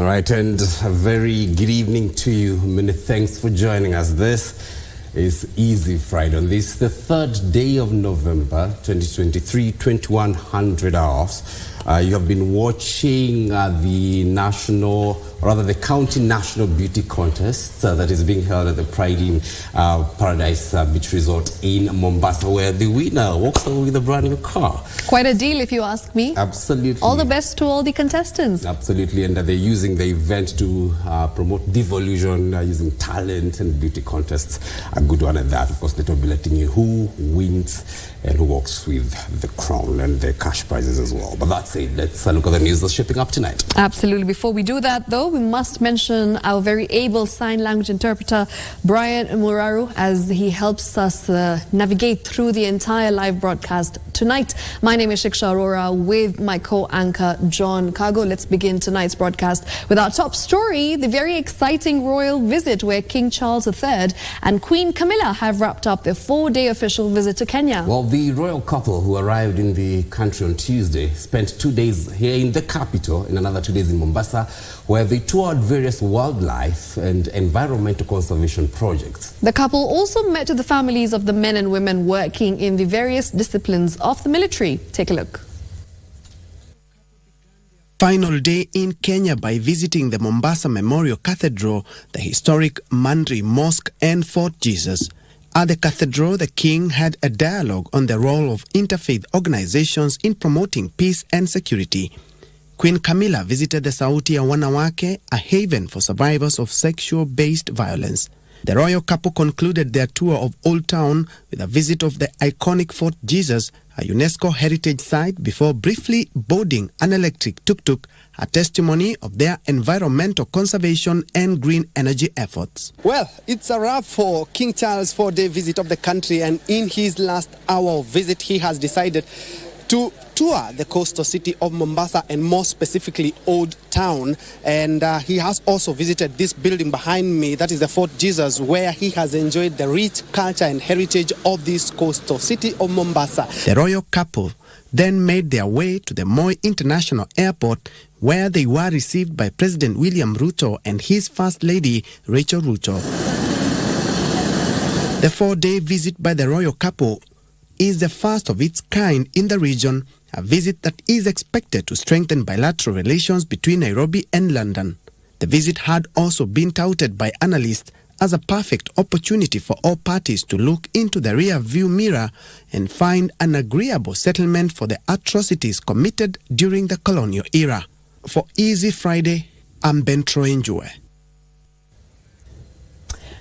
All right, and a very good evening to you. Many thanks for joining us. This is Easy Friday. On this, the third day of November 2023, 2100 hours. You have been watching the County National Beauty Contest that is being held at the Pride in Paradise Beach Resort in Mombasa, where the winner walks away with a brand new car. Quite a deal, if you ask me. Absolutely. All the best to all the contestants. Absolutely, and they're using the event to promote devolution using talent and beauty contests. A good one at that. Of course, they will be letting you who wins and who walks with the crown and the cash prizes as well. But that's it. Let's look at the news that's shaping up tonight. Absolutely. Before we do that, though, we must mention our very able sign language interpreter, Brian Muraru, as he helps us navigate through the entire live broadcast tonight. My name is Shiksha Arora with my co-anchor, John Kago. Let's begin tonight's broadcast with our top story, the very exciting royal visit where King Charles III and Queen Camilla have wrapped up their 4-day official visit to Kenya. Well, the royal couple who arrived in the country on Tuesday spent 2 days here in the capital and another 2 days in Mombasa, where they toured various wildlife and environmental conservation projects. The couple also met with the families of the men and women working in the various disciplines of the military. Take a look. Final day in Kenya by visiting the Mombasa Memorial Cathedral, the historic Mandri Mosque and Fort Jesus. At the cathedral, the king had a dialogue on the role of interfaith organizations in promoting peace and security. Queen Camilla visited the Sauti ya Wanawake, a haven for survivors of sexual-based violence. The royal couple concluded their tour of Old Town with a visit of the iconic Fort Jesus, a UNESCO heritage site, before briefly boarding an electric tuk-tuk, a testimony of their environmental conservation and green energy efforts. Well, it's a wrap for King Charles' 4-day visit of the country, and in his last hour of visit, he has decided to tour the coastal city of Mombasa and more specifically Old Town, and he has also visited this building behind me, that is the Fort Jesus, where he has enjoyed the rich culture and heritage of this coastal city of Mombasa. The royal couple then made their way to the Moi International Airport, where they were received by President William Ruto and his First Lady Rachel Ruto. The 4-day visit by the royal couple is the first of its kind in the region, a visit that is expected to strengthen bilateral relations between Nairobi and London. The visit had also been touted by analysts as a perfect opportunity for all parties to look into the rear-view mirror and find an agreeable settlement for the atrocities committed during the colonial era. For Easy Friday, I'm Bentro Njue.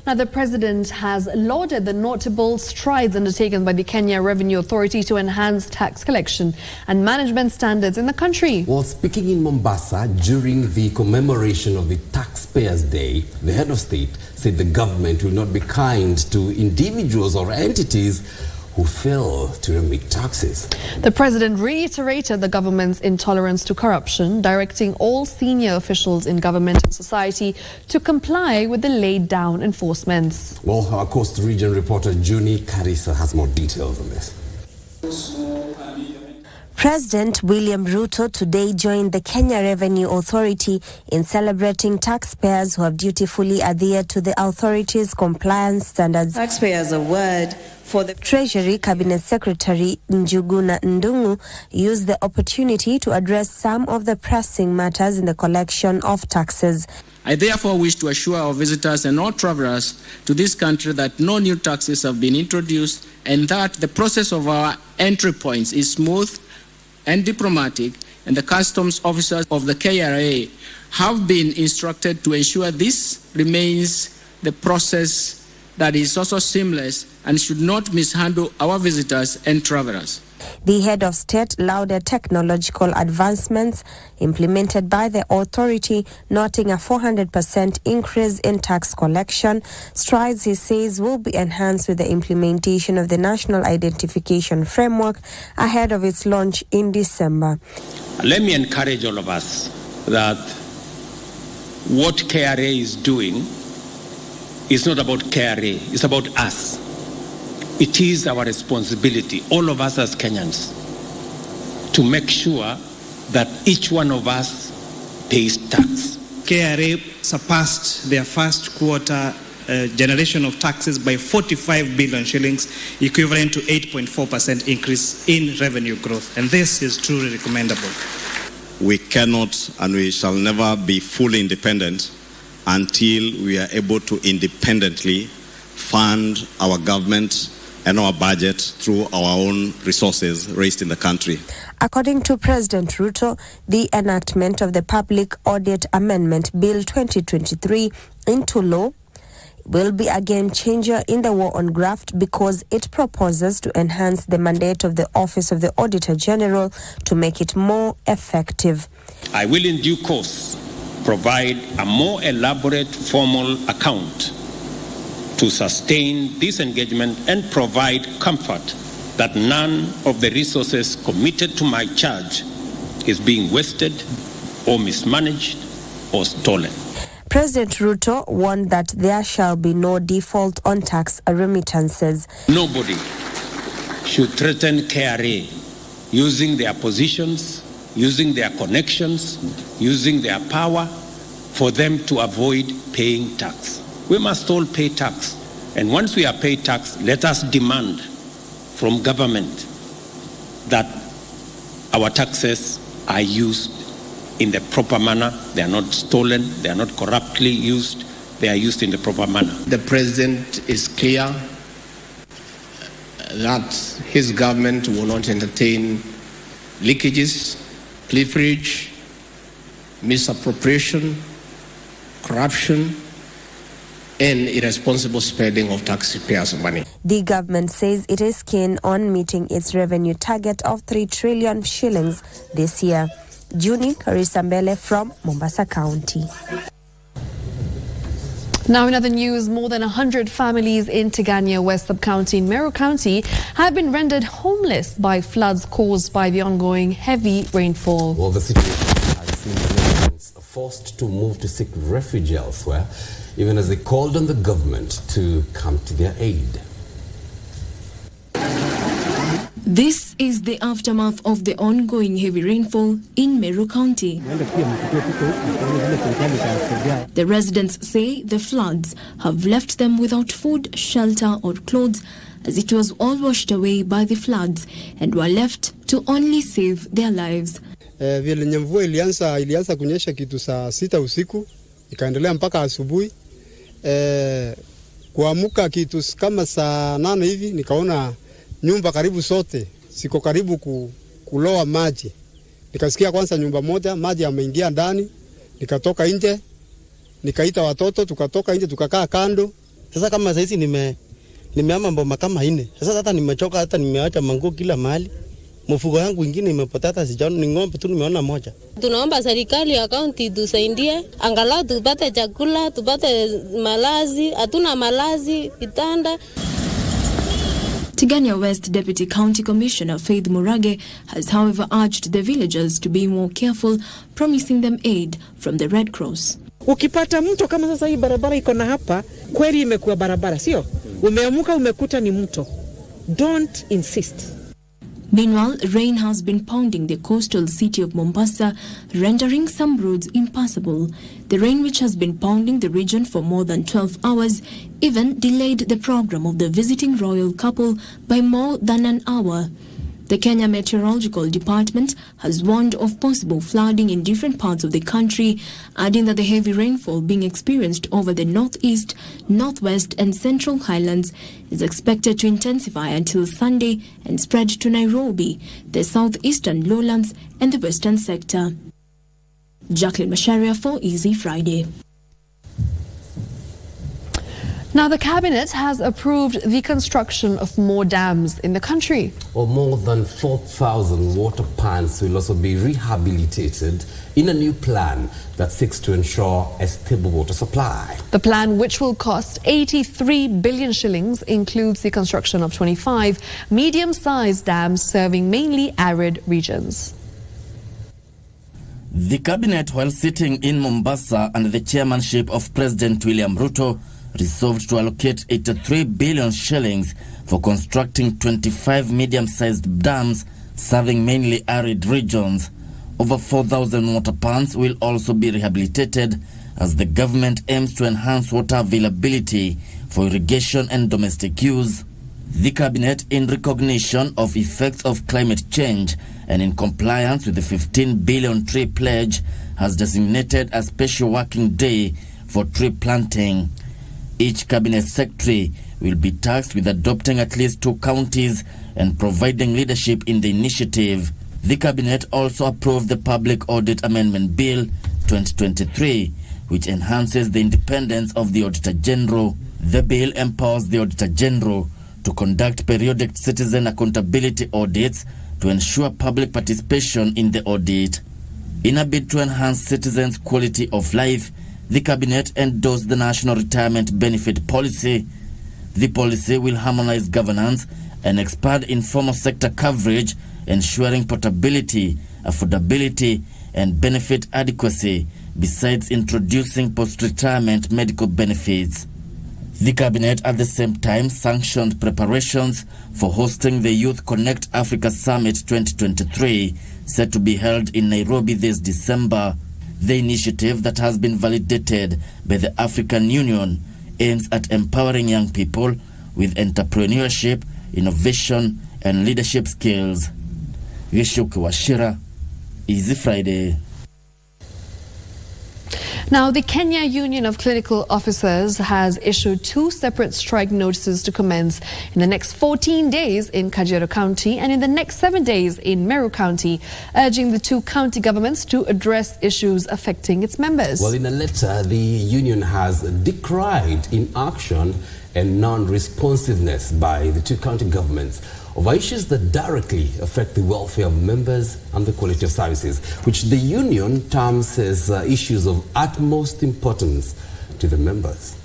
Now, the president has lauded the notable strides undertaken by the Kenya Revenue Authority to enhance tax collection and management standards in the country. Well, speaking in Mombasa during the commemoration of the Taxpayers Day, the head of state said the government will not be kind to individuals or entities who fail to remit taxes. The president reiterated the government's intolerance to corruption, directing all senior officials in government and society to comply with the laid-down enforcements. Well, our Coast Region reporter Juni Karisa has more details on this. President William Ruto today joined the Kenya Revenue Authority in celebrating taxpayers who have dutifully adhered to the authority's compliance standards. Taxpayers award for the Treasury Cabinet Secretary Njuguna Ndungu used the opportunity to address some of the pressing matters in the collection of taxes. I therefore wish to assure our visitors and all travelers to this country that no new taxes have been introduced and that the process of our entry points is smooth and diplomatic, and the customs officers of the KRA have been instructed to ensure this remains the process that is also seamless and should not mishandle our visitors and travelers. The head of state lauded technological advancements implemented by the authority, noting a 400% increase in tax collection. Strides, he says, will be enhanced with the implementation of the National Identification Framework ahead of its launch in December. Let me encourage all of us that what KRA is doing is not about KRA, it's about us. It is our responsibility, all of us as Kenyans, to make sure that each one of us pays tax. KRA surpassed their first quarter generation of taxes by 45 billion shillings, equivalent to 8.4% increase in revenue growth. And this is truly recommendable. We cannot and we shall never be fully independent until we are able to independently fund our government and our budget through our own resources raised in the country. According to President Ruto, the enactment of the Public Audit Amendment Bill 2023 into law will be a game changer in the war on graft because it proposes to enhance the mandate of the Office of the Auditor General to make it more effective. I will in due course provide a more elaborate formal account to sustain this engagement and provide comfort that none of the resources committed to my charge is being wasted or mismanaged or stolen. President Ruto warned that there shall be no default on tax remittances. Nobody should threaten KRA using their positions, using their connections, using their power for them to avoid paying tax. We must all pay tax. And once we are paid tax, let us demand from government that our taxes are used in the proper manner. They are not stolen, they are not corruptly used, they are used in the proper manner. The president is clear that his government will not entertain leakages, pilferage, misappropriation, corruption, and irresponsible spending of taxpayers' money. The government says it is keen on meeting its revenue target of 3 trillion shillings this year. Juni Karisambele from Mombasa County. Now in other news, more than 100 families in Tigania West Sub-County in Meru County have been rendered homeless by floods caused by the ongoing heavy rainfall. Well, the situation has seen residents forced to move to seek refuge elsewhere, even as they called on the government to come to their aid. This is the aftermath of the ongoing heavy rainfall in Meru County. The residents say the floods have left them without food, shelter or clothes, as it was all washed away by the floods and were left to only save their lives. Vile mvua ilianza kunyesha kitu saa 6 usiku, ikaendelea mpaka asubuhi. Kuamuka kitu kama saa 8 hivi nikaona nyumba karibu sote siko karibu kuloa maji. Nikasikia kwanza nyumba moja maji yameingia ndani, nikatoka nje, nikaita watoto, tukatoka nje tukakaa kando. Sasa kama sasa nimeama mboma kama 4. Sasa hata nimechoka, hata nimeacha manguo kila mahali. Mfugo yangu ingine imepotea, hata sijaona, ni ng'ombe tu nimeona moja. Tunaomba serikali ya kaunti tusaidie, angalau tupate chakula, tupate malazi, hatuna malazi, vitanda. Tigania West Deputy County Commissioner Faith Murage has however urged the villagers to be more careful, promising them aid from the Red Cross. Ukipata mto kama sasa hii barabara iko na hapa, kweli imekuwa barabara, sio? Umeamuka umekuta ni mto. Don't insist. Meanwhile, rain has been pounding the coastal city of Mombasa, rendering some roads impassable. The rain, which has been pounding the region for more than 12 hours, even delayed the program of the visiting royal couple by more than an hour. The Kenya Meteorological Department has warned of possible flooding in different parts of the country, adding that the heavy rainfall being experienced over the northeast, northwest and central highlands is expected to intensify until Sunday and spread to Nairobi, the southeastern lowlands and the western sector. Jacqueline Masharia for Easy Friday. Now, the Cabinet has approved the construction of more dams in the country. Well, more than 4,000 water pans will also be rehabilitated in a new plan that seeks to ensure a stable water supply. The plan, which will cost 83 billion shillings, includes the construction of 25 medium-sized dams serving mainly arid regions. The Cabinet, while sitting in Mombasa under the chairmanship of President William Ruto, resolved to allocate 83 billion shillings for constructing 25 medium-sized dams serving mainly arid regions. Over 4,000 water ponds will also be rehabilitated as the government aims to enhance water availability for irrigation and domestic use. The cabinet, in recognition of effects of climate change and in compliance with the 15 billion tree pledge, has designated a special working day for tree planting. Each cabinet secretary will be tasked with adopting at least 2 counties and providing leadership in the initiative. The cabinet also approved the Public Audit Amendment Bill 2023, which enhances the independence of the Auditor General. The bill empowers the Auditor General to conduct periodic citizen accountability audits to ensure public participation in the audit. In a bid to enhance citizens' quality of life, the cabinet endorsed the National Retirement Benefit Policy. The policy will harmonize governance and expand informal sector coverage, ensuring portability, affordability, and benefit adequacy, besides introducing post-retirement medical benefits. The cabinet at the same time sanctioned preparations for hosting the Youth Connect Africa Summit 2023, set to be held in Nairobi this December. The initiative, that has been validated by the African Union, aims at empowering young people with entrepreneurship, innovation, and leadership skills. Geshuki Washira, Easy Friday. Now, the Kenya Union of Clinical Officers has issued 2 separate strike notices to commence in the next 14 days in Kericho County and in the next 7 days in Meru County, urging the 2 county governments to address issues affecting its members. Well, in a letter, the union has decried inaction and non-responsiveness by the 2 county governments over issues that directly affect the welfare of members and the quality of services, which the union terms as issues of utmost importance to the members.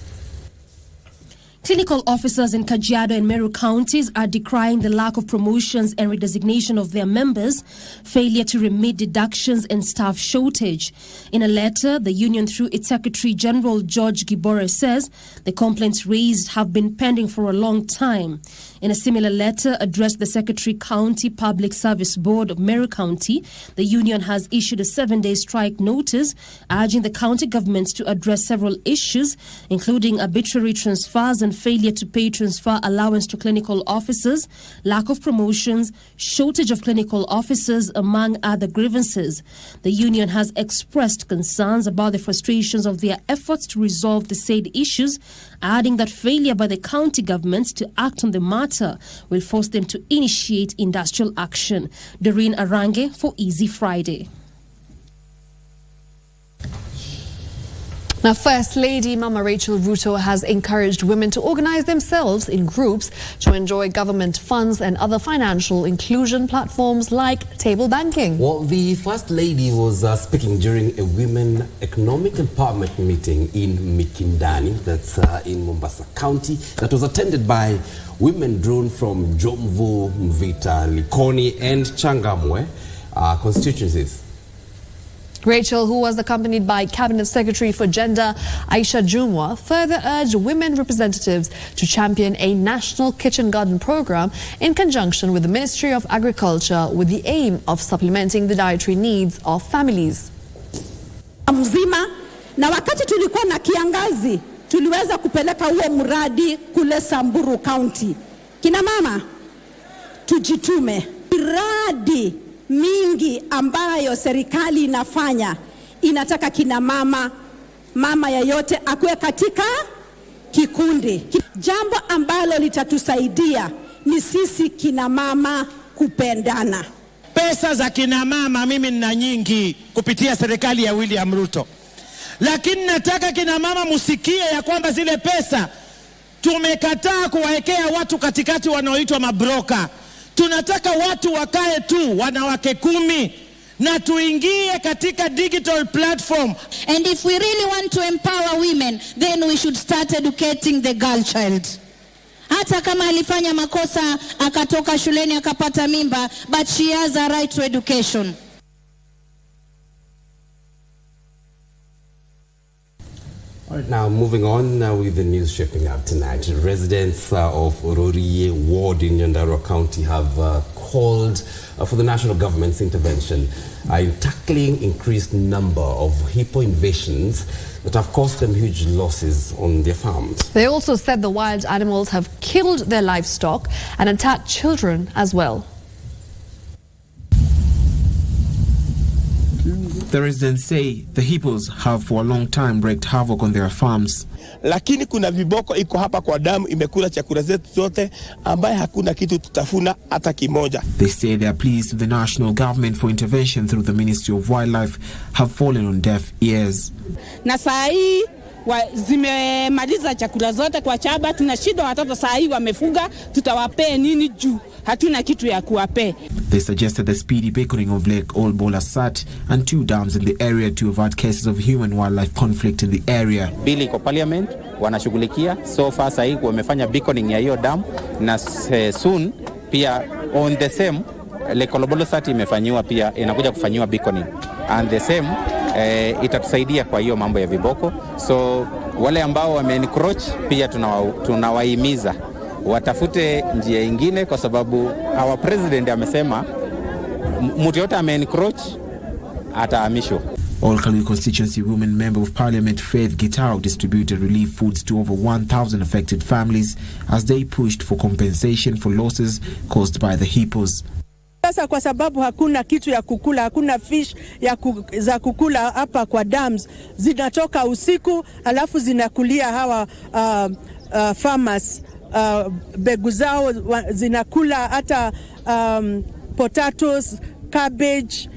Clinical officers in Kajiado and Meru counties are decrying the lack of promotions and redesignation of their members, failure to remit deductions and staff shortage. In a letter, the union through its Secretary General George Gibore says the complaints raised have been pending for a long time. In a similar letter addressed the Secretary County Public Service Board of Meru County, the union has issued a 7-day strike notice urging the county governments to address several issues, including arbitrary transfers and failure to pay transfer allowance to clinical officers, lack of promotions, shortage of clinical officers, among other grievances. The union has expressed concerns about the frustrations of their efforts to resolve the said issues, adding that failure by the county governments to act on the matter will force them to initiate industrial action. Doreen Arange for Easy Friday. Now, First Lady Mama Rachel Ruto has encouraged women to organize themselves in groups to enjoy government funds and other financial inclusion platforms like table banking. Well, the First Lady was speaking during a Women Economic Empowerment meeting in Mikindani, that's in Mombasa County, that was attended by women drawn from Jomvu, Mvita, Likoni, and Changamwe constituencies. Rachel, who was accompanied by Cabinet Secretary for Gender Aisha Jumwa, further urged women representatives to champion a national kitchen garden program in conjunction with the Ministry of Agriculture with the aim of supplementing the dietary needs of families. Mzima na wakati tulikuwa na kiangazi tuliweza kupeleka huo mradi kule Samburu County. Kina mama tujitume. Miradi mingi ambayo serikali inafanya inataka kina mama yeyote akuwe katika kikundi. Jambo ambalo litatusaidia ni sisi kina mama kupendana. Pesa za kina mama mimi nina nyingi kupitia serikali ya William Ruto. Lakini nataka kina mama musikie ya kwamba zile pesa tumekataa kuwaekea watu katikati wanaoitwa mabroka. Tunataka watu wakae tu wanawake 10 na tuingie katika digital platform. And if we really want to empower women, then we should start educating the girl child. Hata kama alifanya makosa akatoka shuleni akapata mimba, but she has a right to education. All right, now moving on with the news shaping up tonight. Residents of Arora ward in Nyandarua County have called for the national government's intervention in tackling increased number of hippo invasions that have caused them huge losses on their farms. They also said the wild animals have killed their livestock and attacked children as well. The residents say the hippos have for a long time wreaked havoc on their farms. Lakini kuna viboko iko hapa kwa damu imekula chakula zetu zote ambaye hakuna kitu tutafuna hata kimoja. They say they are pleased with the national government for intervention through the Ministry of Wildlife have fallen on deaf ears. Na saa hii zimemaliza chakula zote kwa chaba, tuna shida watoto saa hii wamefuga, tutawapea nini juu hatuna kitu ya kuwapea. They suggested the speedy beckoning of Lake Old Bolasat and 2 dams in the area to avert cases of human-wildlife conflict in the area. Bill iko parliament wanashughulikia, so far saa hii wamefanya beckoning ya hiyo dam, na soon pia on the same Lake Old Bolasat imefanywa pia inakuja kufanywa beckoning, and the same itatusaidia kwa hiyo mambo ya viboko. So wale ambao wame-encroach pia tunawahimiza watafute njia ingine, kwa sababu our president amesema mtu yote ame-encroach atahamishwa. All Kalui constituency women member of parliament Faith Gitao distributed relief foods to over 1,000 affected families as they pushed for compensation for losses caused by the hippos. Sasa kwa sababu hakuna kitu ya kukula, hakuna fish za kukula hapa kwa dams, zinatoka usiku alafu zinakulia hawa farmers, begu zao zinakula hata potatoes, cabbage,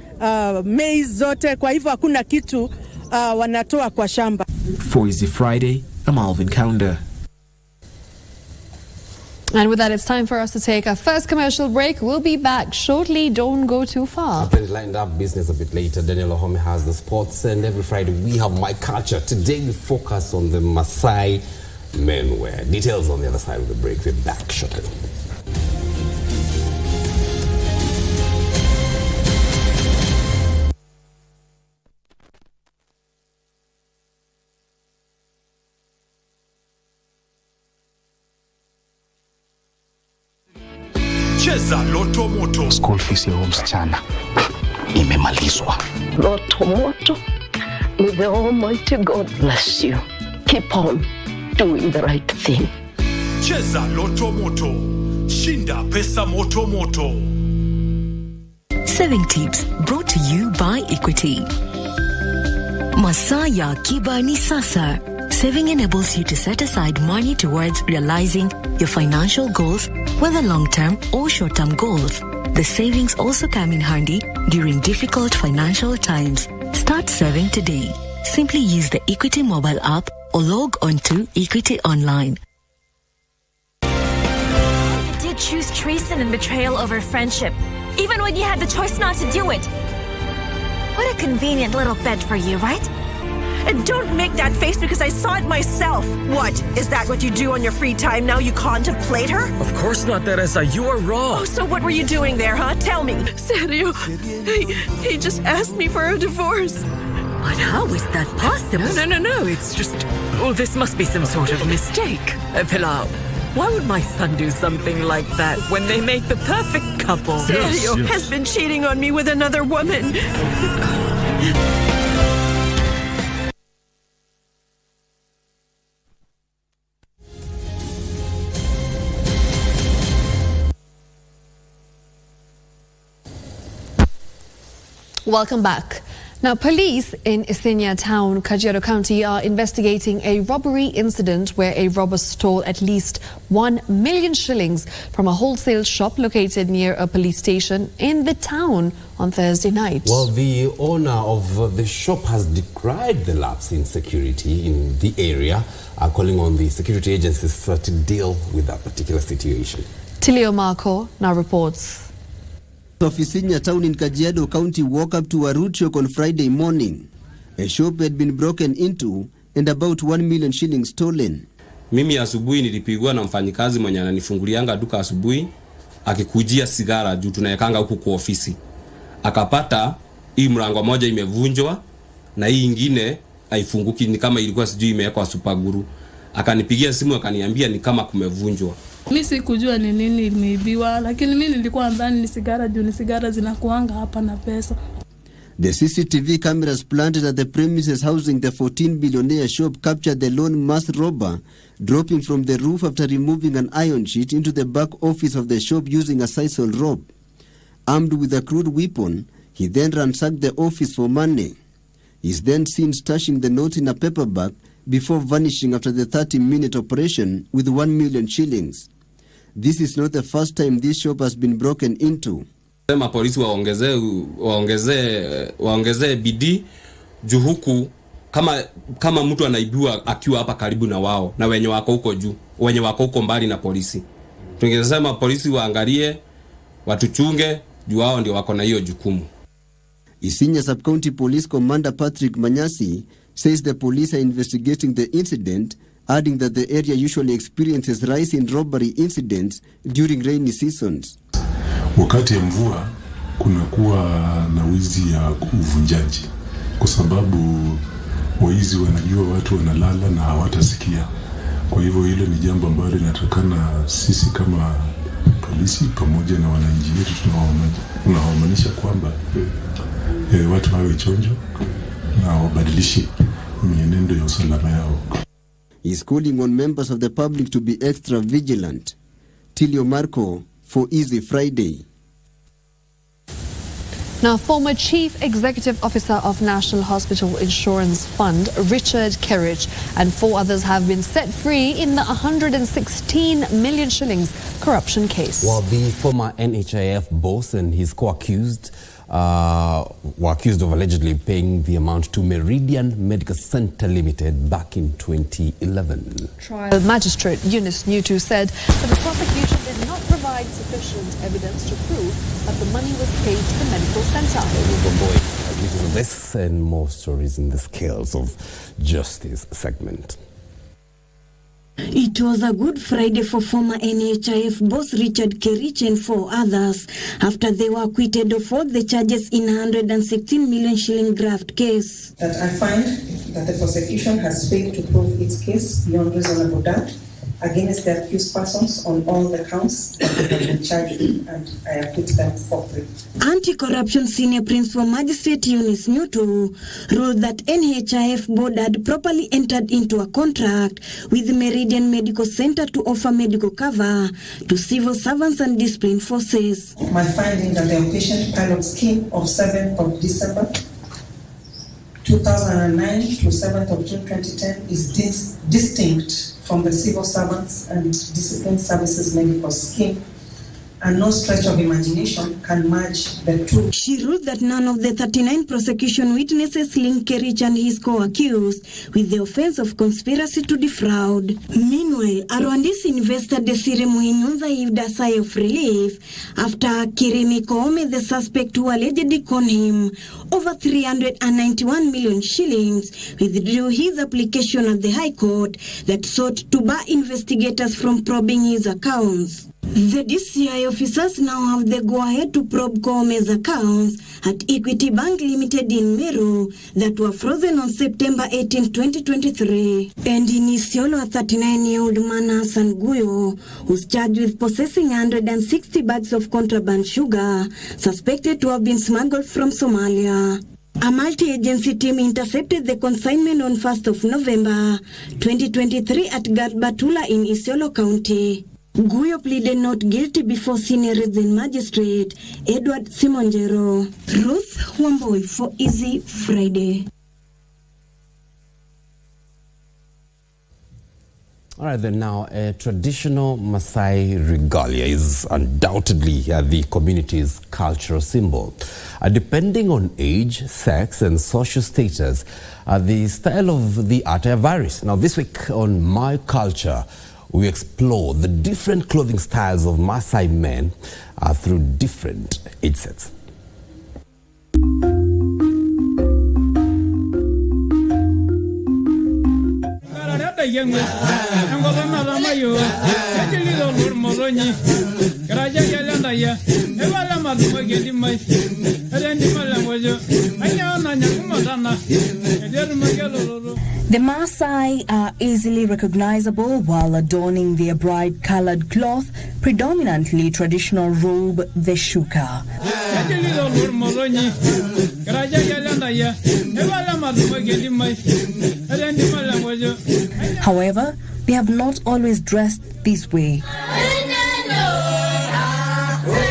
maize zote, kwa hivyo hakuna kitu wanatoa kwa shamba. For Easy Friday, I'm Alvin Calendar. And with that, it's time for us to take our first commercial break. We'll be back shortly. Don't go too far. I've been lined up business a bit later. Daniel Ohome has the sports, and every Friday we have My Culture. Today we focus on the Maasai menwear. Details on the other side of the break. We're back shortly. Cheza Loto Moto. School fees ya msichana imemalizwa. Loto Moto. May the Almighty God bless you. Keep on doing the right thing. Cheza Loto Moto. Shinda pesa moto moto. Saving tips brought to you by Equity. Masaa ya akiba ni sasa. Saving enables you to set aside money towards realizing your financial goals, whether long-term or short-term goals. The savings also come in handy during difficult financial times. Start saving today. Simply use the Equity mobile app or log on to Equity Online. You did choose treason and betrayal over friendship, even when you had the choice not to do it. What a convenient little bed for you, right? And don't make that face because I saw it myself. What? Is that what you do on your free time now? You contemplate her? Of course not, Teresa. You are wrong. Oh, so what were you doing there, huh? Tell me. Sergio, he just asked me for a divorce. But how is that possible? No. It's just... Oh, this must be some sort of mistake. Pilar, why would my son do something like that when they make the perfect couple? Sergio has been cheating on me with another woman. Welcome back. Now, police in Isinya town, Kericho County, are investigating a robbery incident where a robber stole at least 1 million shillings from a wholesale shop located near a police station in the town on Thursday night. Well, the owner of the shop has decried the lapse in security in the area, calling on the security agencies to deal with that particular situation. Tilio Marco now reports. Officers in town in Kajiado County woke up to a road shock on Friday morning. A shop had been broken into and about 1 million shillings stolen. Mimi asubuhi nilipigwa na mfanyikazi mwenye ananifungulianga duka asubuhi akikujia sigara juu tunayekanga huku kwa ofisi. Akapata hii mlango moja imevunjwa na hii nyingine haifunguki, ni kama ilikuwa sijui imewekwa super glue. Akanipigia simu akaniambia ni kama kumevunjwa. Mimi sikujua ni nini imeibiwa, lakini mimi nilikuwa ndani ni sigara juu ni sigara zinakuanga hapa na pesa. The CCTV cameras planted at the premises housing the 14 billionaire shop captured the lone masked robber dropping from the roof after removing an iron sheet into the back office of the shop using a sisal rope. Armed with a crude weapon, he then ransacked the office for money. He is then seen stashing the note in a paper bag before vanishing after the 30-minute operation with 1 million shillings. This is not the first time this shop has been broken into. Sema polisi waongezee bidii juu huku kama mtu anaibiwa akiwa hapa karibu na wao na wenye wako huko juu, wenye wako huko mbali na polisi. Tungesema polisi waangalie, watuchunge juu wao ndio wako na hiyo jukumu. Isinya Sub-County Police Commander Patrick Manyasi says the police are investigating the incident, adding that the area usually experiences rise in robbery incidents during rainy seasons. Wakati ya mvua kunakuwa na wizi ya uvunjaji kwa sababu waizi wanajua watu wanalala na hawatasikia. Kwa hivyo hilo ni jambo ambalo linatakana sisi kama polisi pamoja na wananchi wetu tunawaamanisha kwamba watu wawe chonjo na wabadilishi mienendo ya usalama yao. He is calling on members of the public to be extra vigilant. Tilio Marco for Easy Friday. Now, former Chief Executive Officer of National Hospital Insurance Fund, Richard Kerich, and 4 others have been set free in the 116 million shillings corruption case. Well, the former NHIF boss and his co-accused were accused of allegedly paying the amount to Meridian Medical Center Limited back in 2011. Trial Magistrate Eunice Newtu said that the prosecution did not provide sufficient evidence to prove that the money was paid to the medical center. This and more stories in the Scales of Justice segment. It was a good Friday for former NHIF boss Richard Kerich and 4 others after they were acquitted of all the charges in a 116 million shilling graft case. That I find that the prosecution has failed to prove its case beyond reasonable doubt against the accused persons on all the counts that they have been charged with, and I acquit them forthwith. Anti-corruption senior principal magistrate Eunice Newtu ruled that NHIF board had properly entered into a contract with Meridian Medical Center to offer medical cover to civil servants and disciplined forces. My finding that the outpatient pilot scheme of 7th of December 2009 to 7th of June 2010 is distinct from the civil servants and disciplined services medical scheme, and no stretch of imagination can merge the two. She ruled that none of the 39 prosecution witnesses linked Kerich and his co-accused with the offense of conspiracy to defraud. Meanwhile, Arwandis investor Desire Muhinyunza heaved a sigh of relief after Kirimi Koome, the suspect who allegedly conned him over 391 million shillings, withdrew his application at the High Court that sought to bar investigators from probing his accounts. The DCI officers now have the go-ahead to probe Koome's accounts at Equity Bank Limited in Meru that were frozen on September 18, 2023. And in Isiolo, a 39-year-old man, Hassan Guyo, who's charged with possessing 160 bags of contraband sugar, suspected to have been smuggled from Somalia. A multi-agency team intercepted the consignment on 1st of November 2023 at Garbatula in Isiolo County. Guyo pleaded not guilty before senior resident magistrate Edward Simonjero. Ruth Wamboi for Easy Friday. All right, then now, a traditional Maasai regalia is undoubtedly the community's cultural symbol. Depending on age, sex, and social status, the style of the attire varies. Now, this week on My Culture, we explore the different clothing styles of Maasai men through different age sets. The Maasai are easily recognizable while adorning their bright-colored cloth, predominantly traditional robe, the shuka. However, they have not always dressed this way.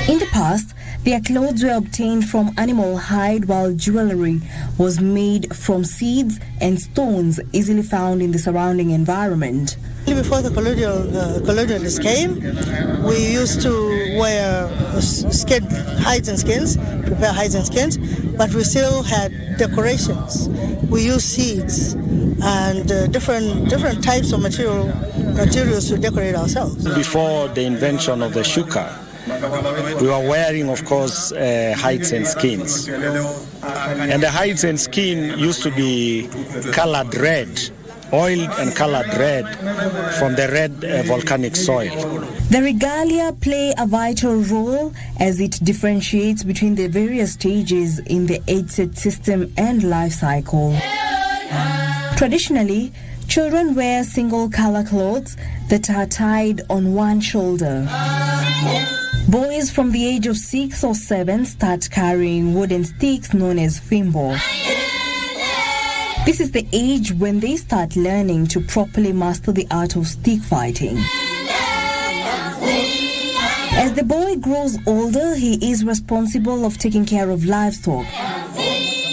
In the past, their clothes were obtained from animal hide, while jewelry was made from seeds and stones easily found in the surrounding environment. Before the colonialists came, we used to wear hides and skins, prepare hides and skins, but we still had decorations. We used seeds and different types of materials to decorate ourselves. Before the invention of the shuka, we were wearing, of course, hides and skins. And the hides and skin used to be colored red, oiled and colored red from the red volcanic soil. The regalia play a vital role as it differentiates between the various stages in the age-set system and life cycle. Traditionally, children wear single-color clothes that are tied on one shoulder. Boys from the age of 6 or 7 start carrying wooden sticks known as fimbo. This is the age when they start learning to properly master the art of stick fighting. As the boy grows older, he is responsible of taking care of livestock.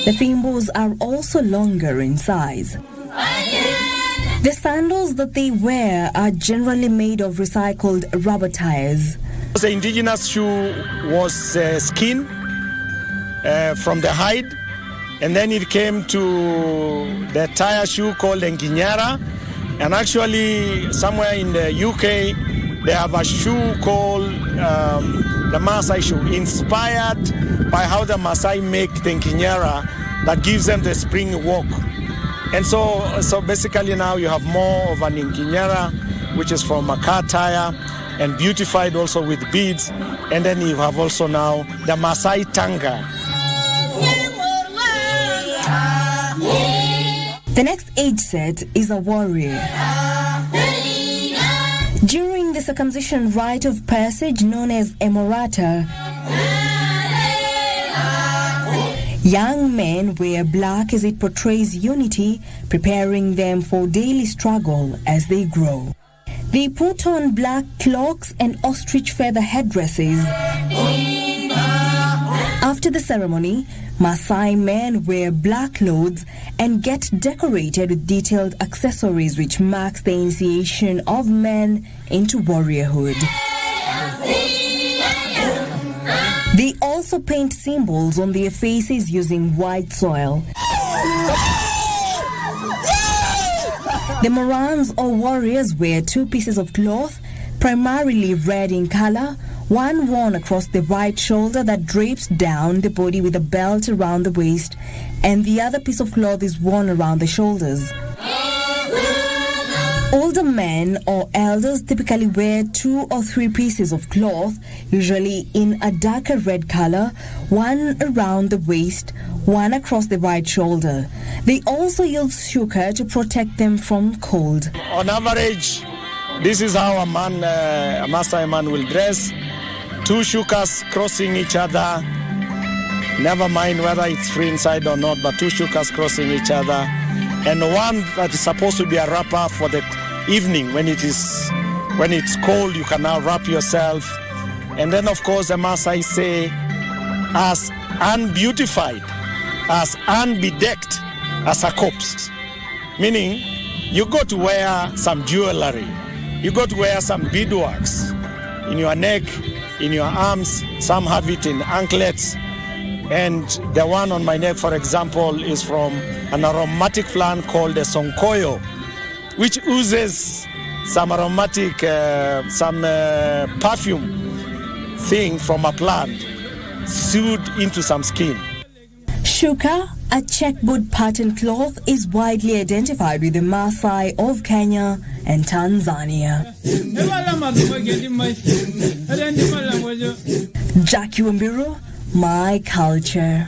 The fimbos are also longer in size. The sandals that they wear are generally made of recycled rubber tires. The indigenous shoe was skin from the hide, and then it came to the tire shoe called Nginyara, and actually somewhere in the UK they have a shoe called the Maasai shoe, inspired by how the Maasai make the Nginyara that gives them the spring walk. And so basically now you have more of an Nginyara, which is from a car tire, and beautified also with beads, and then you have also now the Maasai Tanga. The next age set is a warrior. During the circumcision rite of passage known as Emorata, young men wear black as it portrays unity, preparing them for daily struggle as they grow. They put on black cloaks and ostrich feather headdresses. After the ceremony, Maasai men wear black clothes and get decorated with detailed accessories, which marks the initiation of men into warriorhood. They also paint symbols on their faces using white soil. The Morans or warriors wear 2 pieces of cloth, primarily red in color, one worn across the right shoulder that drapes down the body with a belt around the waist, and the other piece of cloth is worn around the shoulders. Older men or elders typically wear 2 or 3 pieces of cloth, usually in a darker red color, one around the waist, one across the right shoulder. They also use shuka to protect them from cold. On average, this is how a Maasai man will dress. 2 shukas crossing each other. Never mind whether it's free inside or not, but 2 shukas crossing each other. And one that is supposed to be a wrapper for the evening when it's cold, you can now wrap yourself. And then of course the Maasai say, as unbeautified, as unbedecked as a corpse. Meaning, you got to wear some jewelry, you got to wear some beadworks in your neck, in your arms, some have it in anklets. And the one on my neck, for example, is from an aromatic plant called the sonkoyo, which oozes some aromatic, perfume thing from a plant, sewed into some skin. Shuka, a checkboard pattern cloth, is widely identified with the Maasai of Kenya and Tanzania. Jackie Wimbiru, My Culture.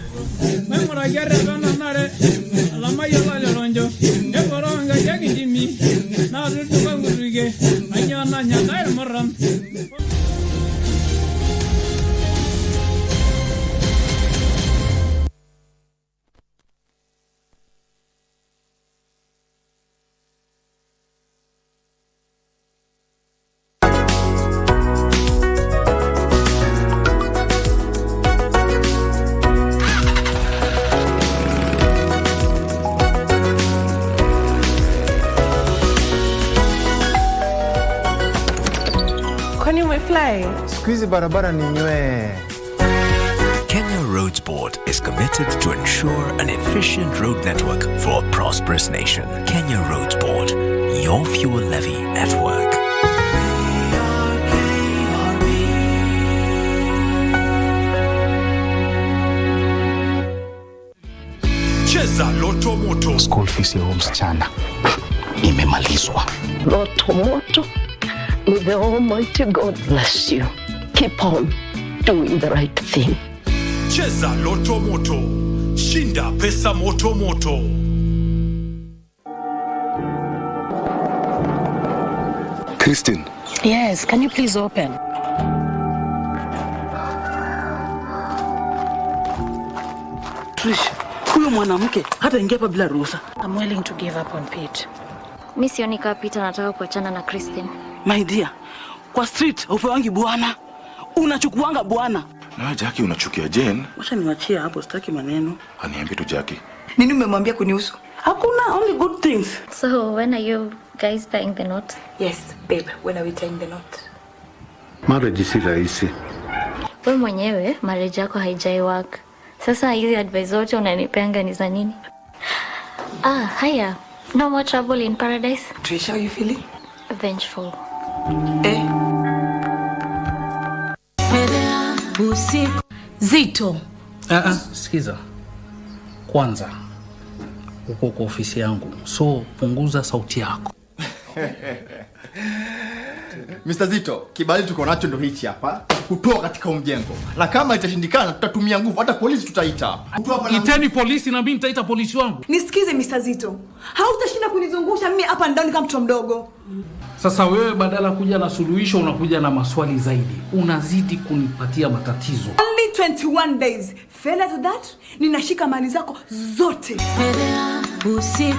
Memora Gerra Nare, Lamaya Ronjo, Evoranga Jimmy, now to Banguige, Anyana Moran. Squeeze barabara ninywe. Kenya Roads Board is committed to ensure an efficient road network for a prosperous nation. Kenya Roads Board, your fuel levy network. Cheza Loto Moto. School fees ya msichana imemalizwa. Loto Moto. May the Almighty God bless you. Keep on doing the right thing. Cheza Loto Moto. Shinda pesa moto moto. Christine. Yes, can you please open? Trish, huyo mwanamke hata ingia hapa bila ruhusa. I'm willing to give up on Pete. Mimi sioni kama Pete anataka kuachana na Christine. My dear, kwa street upewangi bwana. Unachukuanga bwana. Na Jackie unachukia Jane? Wacha niwachie hapo, sitaki maneno. Aniambie tu Jackie. Nini umemwambia kunihusu? Hakuna, only good things. So when are you guys tying the knot? Yes, babe, when are we tying the knot? Marriage si rahisi. Wewe mwenyewe marriage yako haijai work. Sasa hizi advice zote unanipanga ni za nini? Haya. No more trouble in paradise. Trisha, how you feeling? Vengeful. Zito. Sikiza. Kwanza uko kwa ofisi yangu, so punguza sauti yako. Mr. Zito, kibali tuko nacho ndo hichi hapa, kutoa katika mjengo. Na kama itashindikana tutatumia nguvu, hata polisi tutaita. Iteni polisi na mimi nitaita polisi wangu. Nisikize Mr. Zito. Hautashinda kunizungusha mimi hapa ndani kama mtoto mdogo. Sasa wewe badala kuja na suluhisho unakuja na maswali zaidi. Unazidi kunipatia matatizo. Only 21 days. Fair to that, ninashika mali zako zote. Fedea usiku.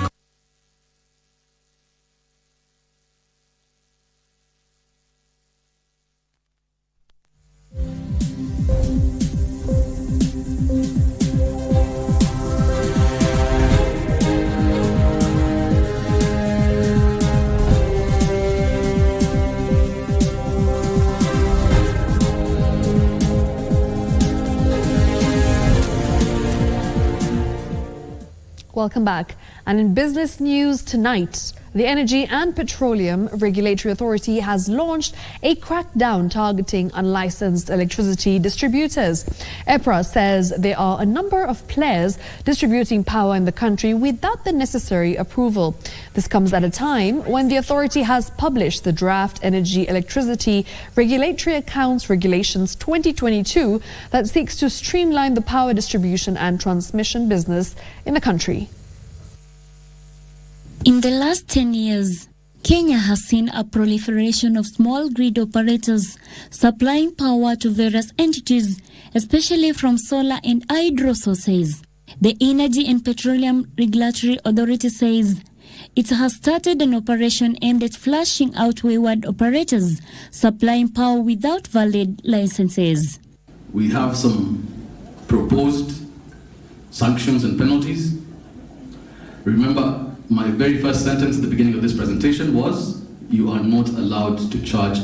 Welcome back. And in business news tonight, the Energy and Petroleum Regulatory Authority has launched a crackdown targeting unlicensed electricity distributors. EPRA says there are a number of players distributing power in the country without the necessary approval. This comes at a time when the authority has published the draft Energy Electricity Regulatory Accounts Regulations 2022 that seeks to streamline the power distribution and transmission business in the country. In the last 10 years, Kenya has seen a proliferation of small grid operators supplying power to various entities, especially from solar and hydro sources. The Energy and Petroleum Regulatory Authority says it has started an operation aimed at flushing out wayward operators supplying power without valid licenses. We have some proposed sanctions and penalties. Remember, my very first sentence at the beginning of this presentation was, you are not allowed to charge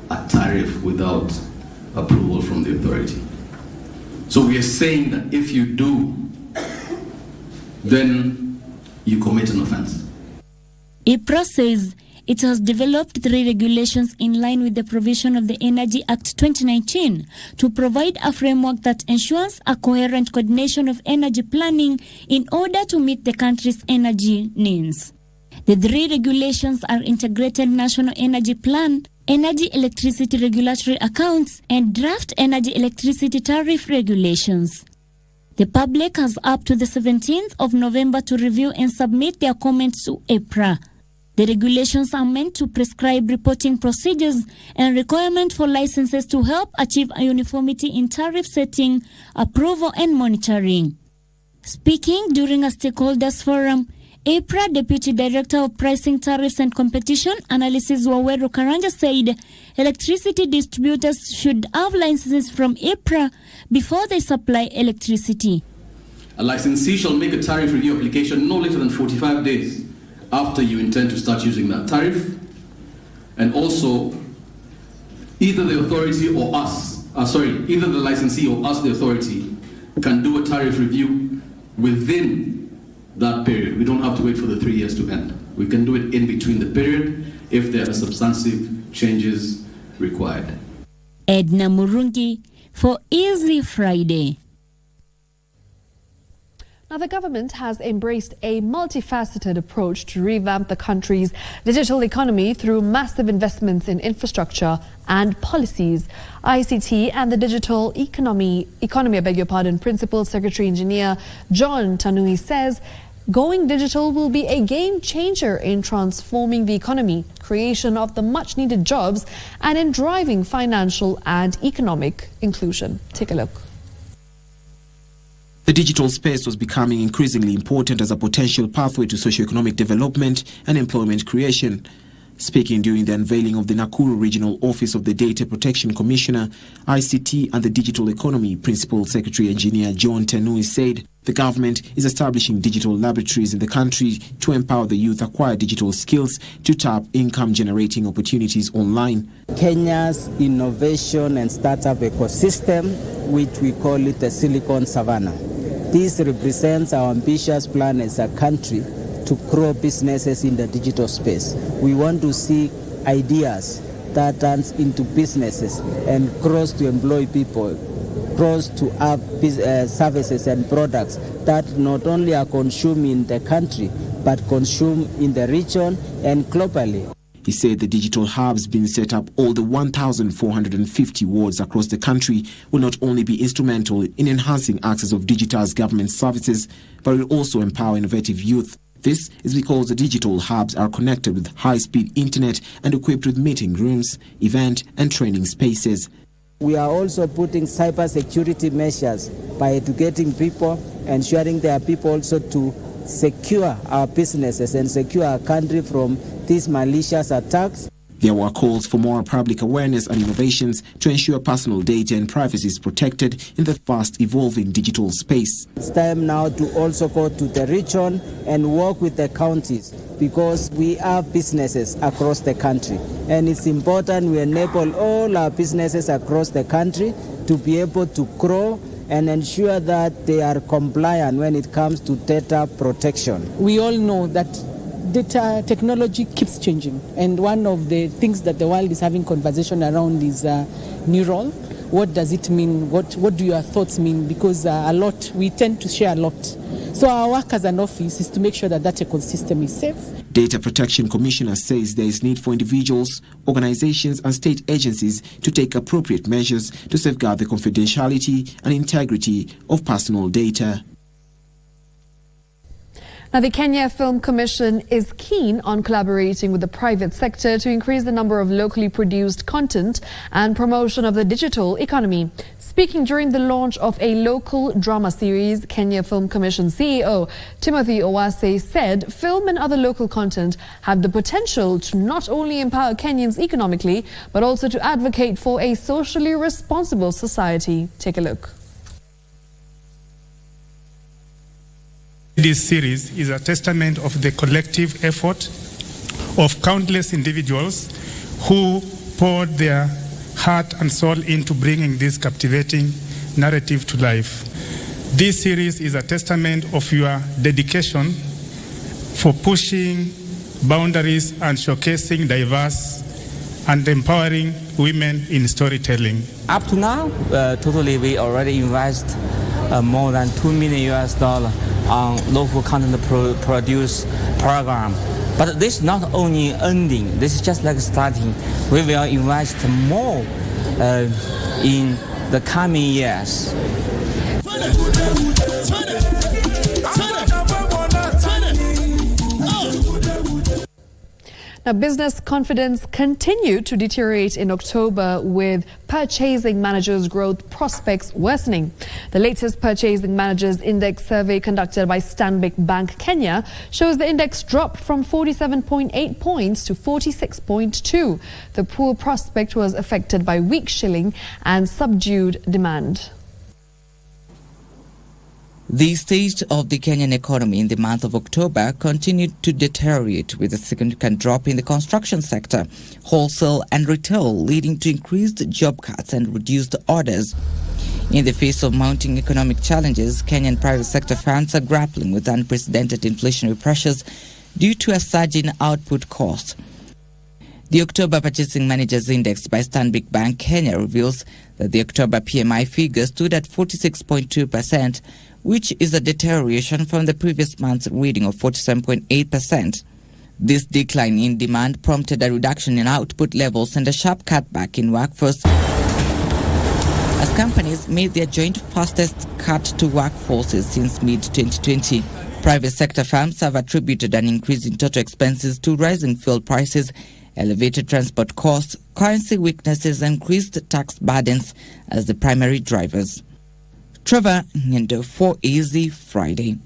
a tariff without approval from the authority. So we are saying that if you do, then you commit an offense. EPRA says it has developed 3 regulations in line with the provision of the Energy Act 2019 to provide a framework that ensures a coherent coordination of energy planning in order to meet the country's energy needs. The 3 regulations are Integrated National Energy Plan, Energy Electricity Regulatory Accounts, and Draft Energy Electricity Tariff Regulations. The public has up to the 17th of November to review and submit their comments to EPRA. The regulations are meant to prescribe reporting procedures and requirements for licenses to help achieve a uniformity in tariff setting, approval and monitoring. Speaking during a stakeholders forum, EPRA Deputy Director of Pricing, Tariffs and Competition Analysis Waweru Karanja said electricity distributors should have licenses from EPRA before they supply electricity. A licensee shall make a tariff review application no later than 45 days after you intend to start using that tariff. And also, either the authority or either the licensee or us, the authority, can do a tariff review within that period. We don't have to wait for the 3 years to end. We can do it in between the period if there are substantive changes required. Edna Murungi for Easy Friday. Now, the government has embraced a multifaceted approach to revamp the country's digital economy through massive investments in infrastructure and policies. ICT and the digital economy, Principal Secretary Engineer John Tanui says going digital will be a game changer in transforming the economy, creation of the much needed jobs, and in driving financial and economic inclusion. Take a look. The digital space was becoming increasingly important as a potential pathway to socio-economic development and employment creation. Speaking during the unveiling of the Nakuru Regional Office of the Data Protection Commissioner, ICT and the Digital Economy, Principal Secretary Engineer John Tanui said the government is establishing digital laboratories in the country to empower the youth acquire digital skills to tap income-generating opportunities online. Kenya's innovation and startup ecosystem, which we call it the Silicon Savannah. This represents our ambitious plan as a country to grow businesses in the digital space. We want to see ideas that turns into businesses and grows to employ people, grows to have services and products that not only are consumed in the country, but consumed in the region and globally. He said the digital hubs being set up all the 1,450 wards across the country will not only be instrumental in enhancing access of digitized government services, but will also empower innovative youth. This is because the digital hubs are connected with high-speed internet and equipped with meeting rooms, event and training spaces. We are also putting cyber measures by educating people, ensuring there are people also to secure our businesses and secure our country from these malicious attacks. There were calls for more public awareness and innovations to ensure personal data and privacy is protected in the fast-evolving digital space. It's time now to also go to the region and work with the counties because we have businesses across the country. And it's important we enable all our businesses across the country to be able to grow and ensure that they are compliant when it comes to data protection. We all know that data technology keeps changing, and one of the things that the world is having conversation around is neural. What does it mean? What do your thoughts mean? Because we tend to share a lot. So our work as an office is to make sure that that ecosystem is safe. Data Protection Commissioner says there is need for individuals, organizations and state agencies to take appropriate measures to safeguard the confidentiality and integrity of personal data. Now, the Kenya Film Commission is keen on collaborating with the private sector to increase the number of locally produced content and promotion of the digital economy. Speaking during the launch of a local drama series, Kenya Film Commission CEO Timothy Owase said film and other local content have the potential to not only empower Kenyans economically, but also to advocate for a socially responsible society. Take a look. This series is a testament of the collective effort of countless individuals who poured their heart and soul into bringing this captivating narrative to life. This series is a testament of your dedication for pushing boundaries and showcasing diverse and empowering women in storytelling. Up to now, totally we already invest more than $2 million on local content produce program. But this is not only ending, this is just like starting. We will invest more in the coming years. Now, business confidence continued to deteriorate in October, with purchasing managers' growth prospects worsening. The latest Purchasing Managers Index survey conducted by Stanbic Bank Kenya shows the index dropped from 47.8 points to 46.2. The poor prospect was affected by weak shilling and subdued demand. The state of the Kenyan economy in the month of October continued to deteriorate, with a significant drop in the construction sector, wholesale and retail, leading to increased job cuts and reduced orders. In the face of mounting economic challenges, Kenyan private sector firms are grappling with unprecedented inflationary pressures due to a surge in output costs. The October Purchasing Managers Index by Stanbic Bank Kenya reveals that the October PMI figure stood at 46.2%, which is a deterioration from the previous month's reading of 47.8%. This decline in demand prompted a reduction in output levels and a sharp cutback in workforce, as companies made their joint fastest cut to workforces since mid-2020. Private sector firms have attributed an increase in total expenses to rising fuel prices, elevated transport costs, currency weaknesses, and increased tax burdens as the primary drivers. Trevor Nyendo for Easy Friday.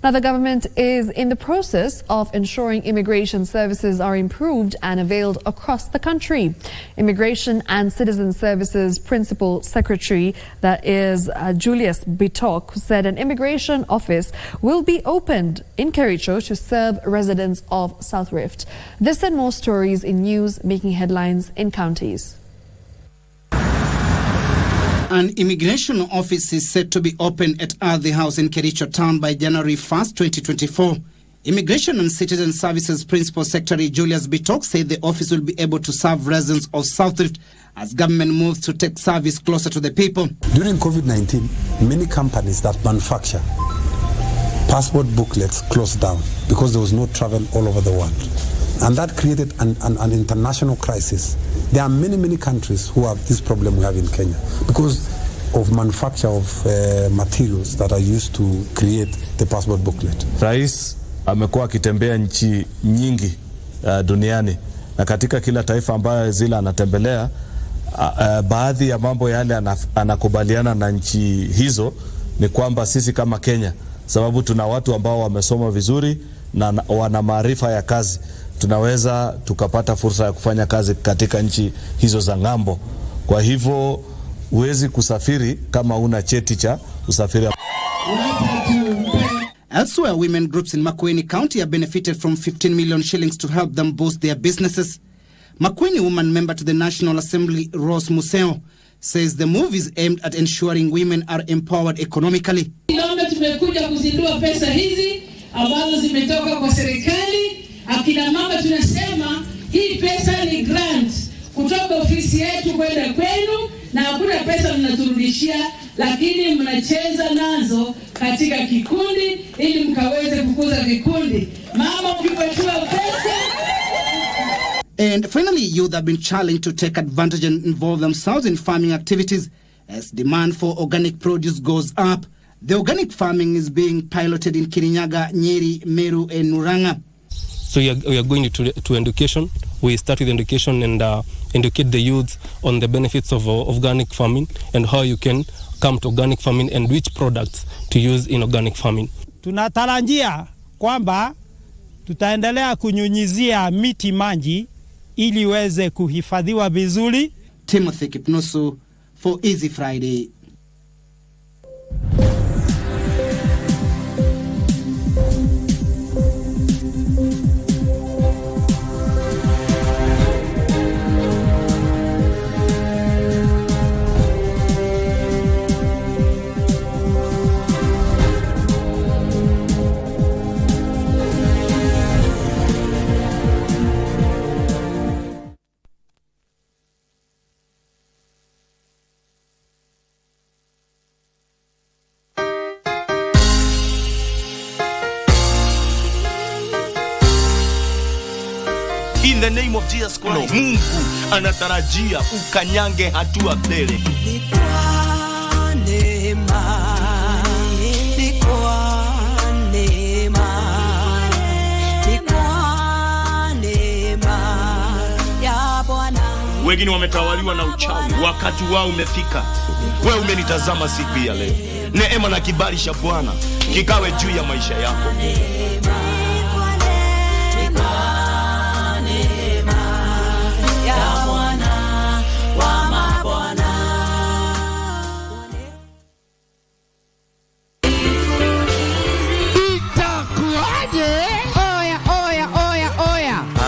Now, the government is in the process of ensuring immigration services are improved and availed across the country. Immigration and Citizen Services Principal Secretary, that is Julius Bitok, said an immigration office will be opened in Kericho to serve residents of South Rift. This and more stories in news making headlines in counties. An immigration office is set to be opened at the House in Kericho Town by January 1st, 2024. Immigration and Citizen Services Principal Secretary Julius Bitok said the office will be able to serve residents of South Rift as government moves to take service closer to the people. During COVID-19, many companies that manufacture passport booklets closed down because there was no travel all over the world. And that created an international crisis. There are many countries who have this problem we have in Kenya because of manufacture of materials that are used to create the passport booklet. Rais amekuwa akitembea nchi nyingi duniani, na katika kila taifa ambayo zile anatembelea, baadhi ya mambo yale anakubaliana na nchi hizo ni kwamba sisi kama Kenya, sababu tuna watu ambao wamesoma vizuri na wana maarifa ya kazi, tunaweza tukapata fursa ya kufanya kazi katika nchi hizo za ng'ambo. Kwa hivyo huwezi kusafiri kama una cheti cha usafiri. Elsewhere, women groups in Makueni County have benefited from 15 million shillings to help them boost their businesses. Makueni woman member to the National Assembly, Rose Museo, says the move is aimed at ensuring women are empowered economically. Tumekuja kuzindua pesa hizi ambazo zimetoka kwa serikali. Akina mama tunasema hii pesa ni grant kutoka ofisi yetu kwenda kwenu, na hakuna pesa mnaturudishia, lakini mnacheza nazo katika kikundi ili mkaweze kukuza kikundi. Mama ukipatiwa pesa. And finally, youth have been challenged to take advantage and involve themselves in farming activities as demand for organic produce goes up. The organic farming is being piloted in Kirinyaga, Nyeri, Meru and Murang'a. So we are going to education. We start with education and educate the youth on the benefits of organic farming and how you can come to organic farming and which products to use in organic farming. Tunatarajia kwamba tutaendelea kunyunyizia miti maji ili iweze kuhifadhiwa vizuri. Timothy Kipnusu for Easy Friday. In the name of Jesus Christ, Mungu anatarajia ukanyange hatua mbele. Ni kwa neema wengine wametawaliwa na uchawi. Wakati wao umefika. Wewe umenitazama siku hii ya leo. Neema na kibali cha Bwana kikawe juu ya maisha yako.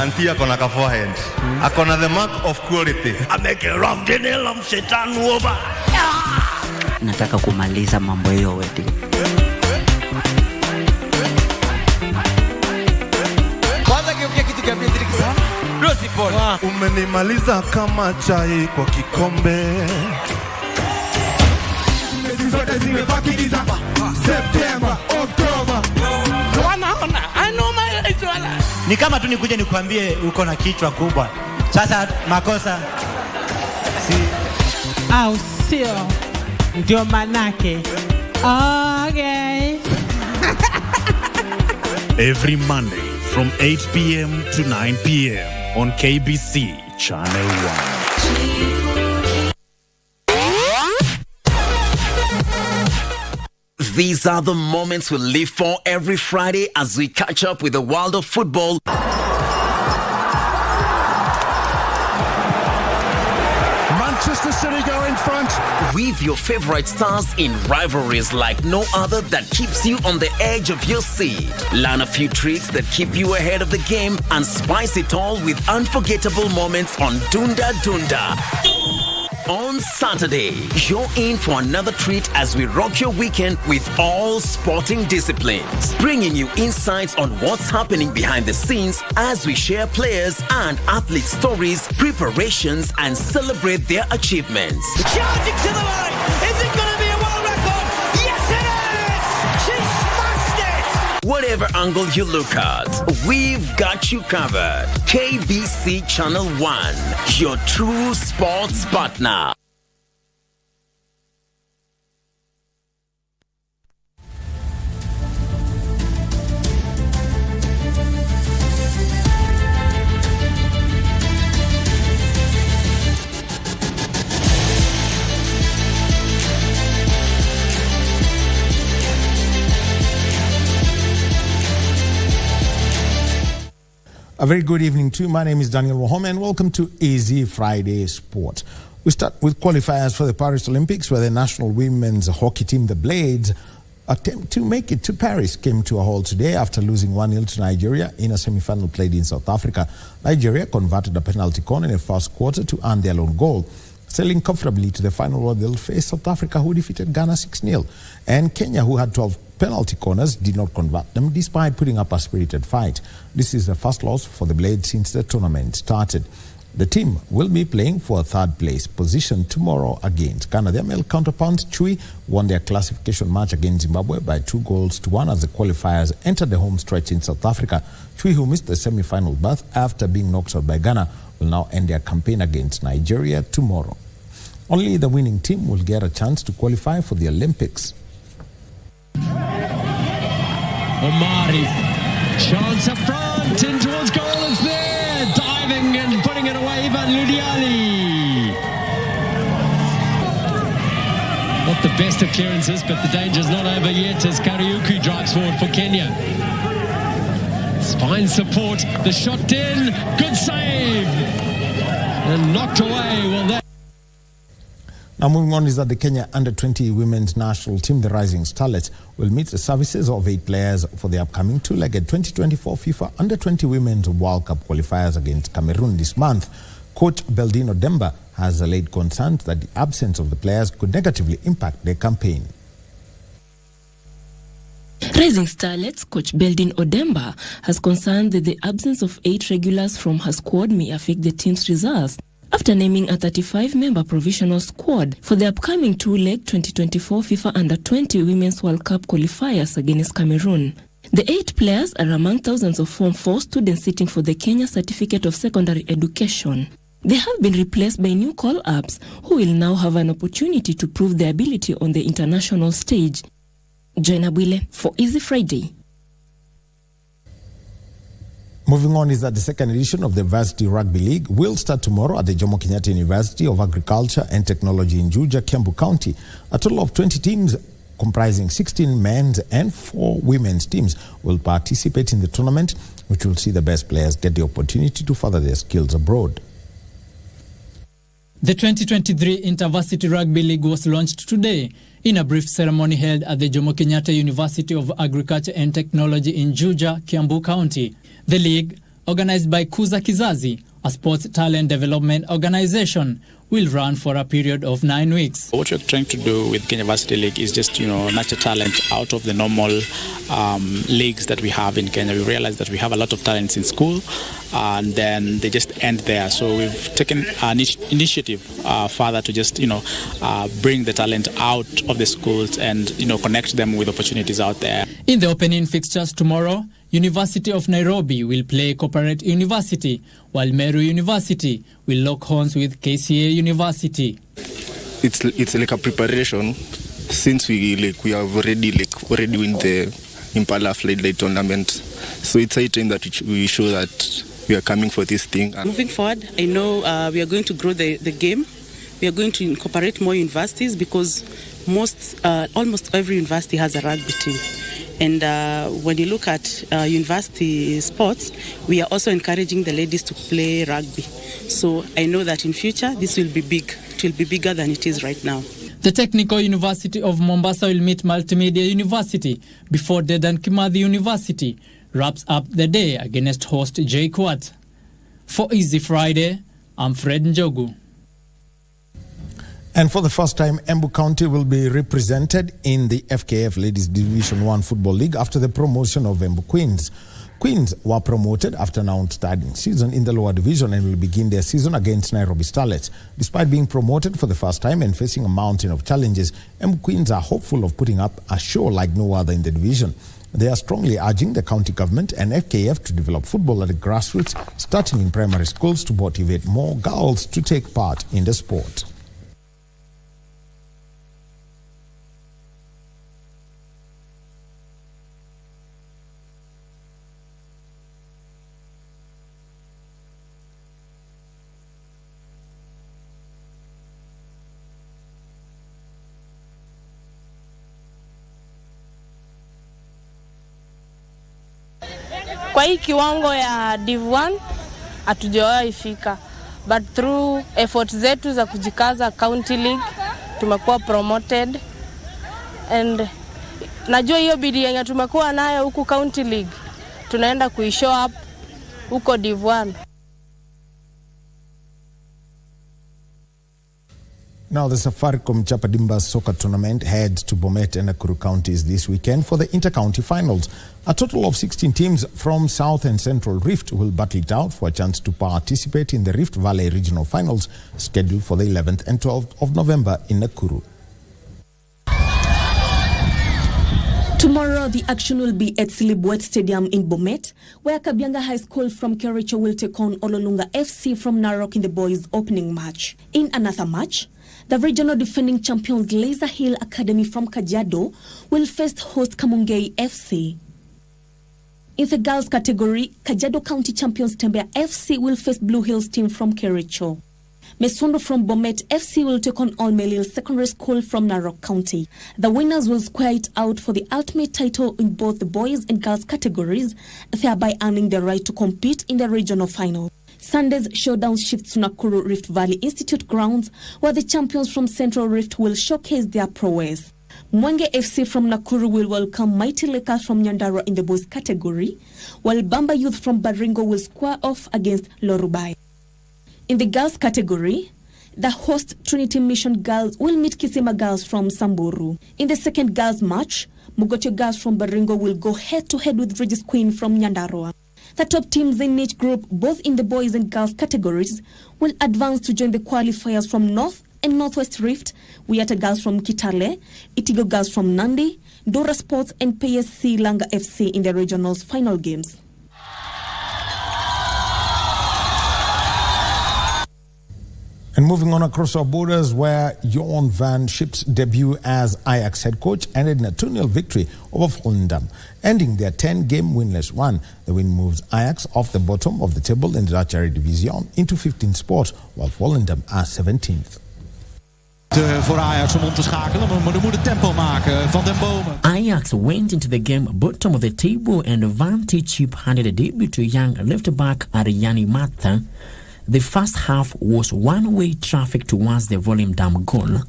Auntie akona ka forehead. Akona the mark of quality. Ameke rough denel mshetani over. Nataka kumaliza mambo hiyo wedding. Kwanza kiukia kitu kia Patrick sana. Rosi Paul. Umenimaliza kama chai kwa kikombe. Mezi zote zimebaki December, September, October. Ni kama tu nikuje nikwambie uko na kichwa kubwa. Sasa makosa si au sio? Ndio manake. Okay. Every Monday from 8 p.m. to 9 p.m. on KBC Channel 1. These are the moments we live for every Friday as we catch up with the world of football. Manchester City go in front. With your favorite stars in rivalries like no other that keeps you on the edge of your seat. Learn a few tricks that keep you ahead of the game and spice it all with unforgettable moments on Dunda Dunda. On Saturday, you're in for another treat as we rock your weekend with all sporting disciplines, bringing you insights on what's happening behind the scenes as we share players and athlete stories, preparations, and celebrate their achievements. Charging to the line! Is it going to be a world record? Yes, it is! She smashed it! Whatever angle you look at, we've got you covered. KBC Channel 1, your true sports partner. A very good evening to you. My name is Daniel Wahome and welcome to Easy Friday Sport. We start with qualifiers for the Paris Olympics, where the national women's hockey team, the Blades, attempt to make it to Paris came to a halt today after losing 1-0 to Nigeria in a semi-final played in South Africa. Nigeria converted a penalty corner in the first quarter to earn their lone goal, sailing comfortably to the final where they'll face South Africa, who defeated Ghana 6-0. And Kenya, who had 12 penalty corners, did not convert them despite putting up a spirited fight. This is the first loss for the Blades since the tournament started. The team will be playing for a third place position tomorrow against Ghana. Their male counterparts, Chui, won their classification match against Zimbabwe by 2-1 as the qualifiers entered the home stretch in South Africa. Chui, who missed the semi-final berth after being knocked out by Ghana, will now end their campaign against Nigeria tomorrow. Only the winning team will get a chance to qualify for the Olympics. Omari, chance up front, in towards goal, it's there, diving and putting it away, Ivan Ludiali. Not the best of clearances, but the danger's not over yet as Kariuki drives forward for Kenya. Finds support, the shot in, good save, and knocked away. Well, that. Now moving on is that the Kenya Under-20 women's national team, the Rising Starlets, will meet the services of 8 players for the upcoming two-legged 2024 FIFA Under-20 Women's World Cup qualifiers against Cameroon this month. Coach Beldino Demba has allayed concerns that the absence of the players could negatively impact their campaign. Rising Starlets coach Beldin Odemba has concerned that the absence of 8 regulars from her squad may affect the team's results after naming a 35-member provisional squad for the upcoming two-leg 2024 FIFA Under-20 Women's World Cup qualifiers against Cameroon. The 8 players are among thousands of Form 4 students sitting for the Kenya Certificate of Secondary Education. They have been replaced by new call-ups who will now have an opportunity to prove their ability on the international stage. Join Abwile for Easy Friday. Moving on is that the second edition of the Varsity Rugby League will start tomorrow at the Jomo Kenyatta University of Agriculture and Technology in Juja, Kiambu County. A total of 20 teams comprising 16 men's and 4 women's teams will participate in the tournament, which will see the best players get the opportunity to further their skills abroad. The 2023 InterVarsity Rugby League was launched today in a brief ceremony held at the Jomo Kenyatta University of Agriculture and Technology in Juja, Kiambu County. The league, organized by Kuza Kizazi, a sports talent development organization, will run for a period of 9 weeks. What we're trying to do with Kenya Varsity League is just, nurture talent out of the normal leagues that we have in Kenya. We realize that we have a lot of talents in school, and then they just end there. So we've taken an initiative further to just, bring the talent out of the schools and, connect them with opportunities out there. In the opening fixtures tomorrow, University of Nairobi will play Corporate University, while Meru University will lock horns with KCA University. It's like a preparation since we have already win the Impala Flight Day tournament. So it's a time that we show that we are coming for this thing. Moving forward, I know we are going to grow the game. We are going to incorporate more universities because almost every university has a rugby team. And when you look at university sports, we are also encouraging the ladies to play rugby. So I know that in future, this will be big. It will be bigger than it is right now. The Technical University of Mombasa will meet Multimedia University before Dedan Kimathi University wraps up the day against host JKUAT. For Easy Friday, I'm Fred Njogu. And for the first time, Embu County will be represented in the FKF Ladies Division 1 Football League after the promotion of Embu Queens. Queens were promoted after an outstanding season in the lower division and will begin their season against Nairobi Starlets. Despite being promoted for the first time and facing a mountain of challenges, Embu Queens are hopeful of putting up a show like no other in the division. They are strongly urging the county government and FKF to develop football at the grassroots, starting in primary schools to motivate more girls to take part in the sport. Kwa hii kiwango ya Div 1 hatujawahi fika, but through efforts zetu za kujikaza County League tumekuwa promoted, and najua hiyo bidii yenye tumekuwa nayo huku County League tunaenda kuishow up huko Div 1. Now, the Safaricom Chapadimba Soccer Tournament heads to Bomet and Nakuru counties this weekend for the inter-county finals. A total of 16 teams from South and Central Rift will battle it out for a chance to participate in the Rift Valley Regional Finals scheduled for the 11th and 12th of November in Nakuru. Tomorrow, the action will be at Silibwet Stadium in Bomet, where Kabianga High School from Kericho will take on Ololunga FC from Narok in the boys' opening match. In another match, the regional defending champions Laser Hill Academy from Kajiado will first host Kamungei FC. In the girls category, Kajiado County champions Tembea FC will face Blue Hills team from Kericho. Mesondo from Bomet FC will take on All Melil Secondary School from Narok County. The winners will square it out for the ultimate title in both the boys and girls categories, thereby earning the right to compete in the regional final. Sunday's showdown shifts to Nakuru Rift Valley Institute grounds, where the champions from Central Rift will showcase their prowess. Mwenge FC from Nakuru will welcome Mighty Lakers from Nyandarua in the boys category, while Bamba Youth from Baringo will square off against Lorubai. In the girls category, the host Trinity Mission Girls will meet Kisima Girls from Samburu. In the second girls match, Mugotio Girls from Baringo will go head-to-head with Regis Queen from Nyandarua. The top teams in each group, both in the boys and girls categories, will advance to join the qualifiers from North and Northwest Rift, Wiata Girls from Kitale, Itigo Girls from Nandi, Dora Sports and PSC Langa FC in the regionals final games. And moving on across our borders, where Johan van Schip's debut as Ajax head coach ended in a 2-0 victory over Volendam, ending their 10-game winless run. The win moves Ajax off the bottom of the table in the Dutch Eredivisie into 15th spot, while Volendam are 17th. Voor Ajax om te schakelen, maar er moet het tempo maken van Den Bomen. Ajax went into the game bottom of the table, and Van Schip handed a debut to young left-back Ariani Mata. The first half was one-way traffic towards the Volendam goal.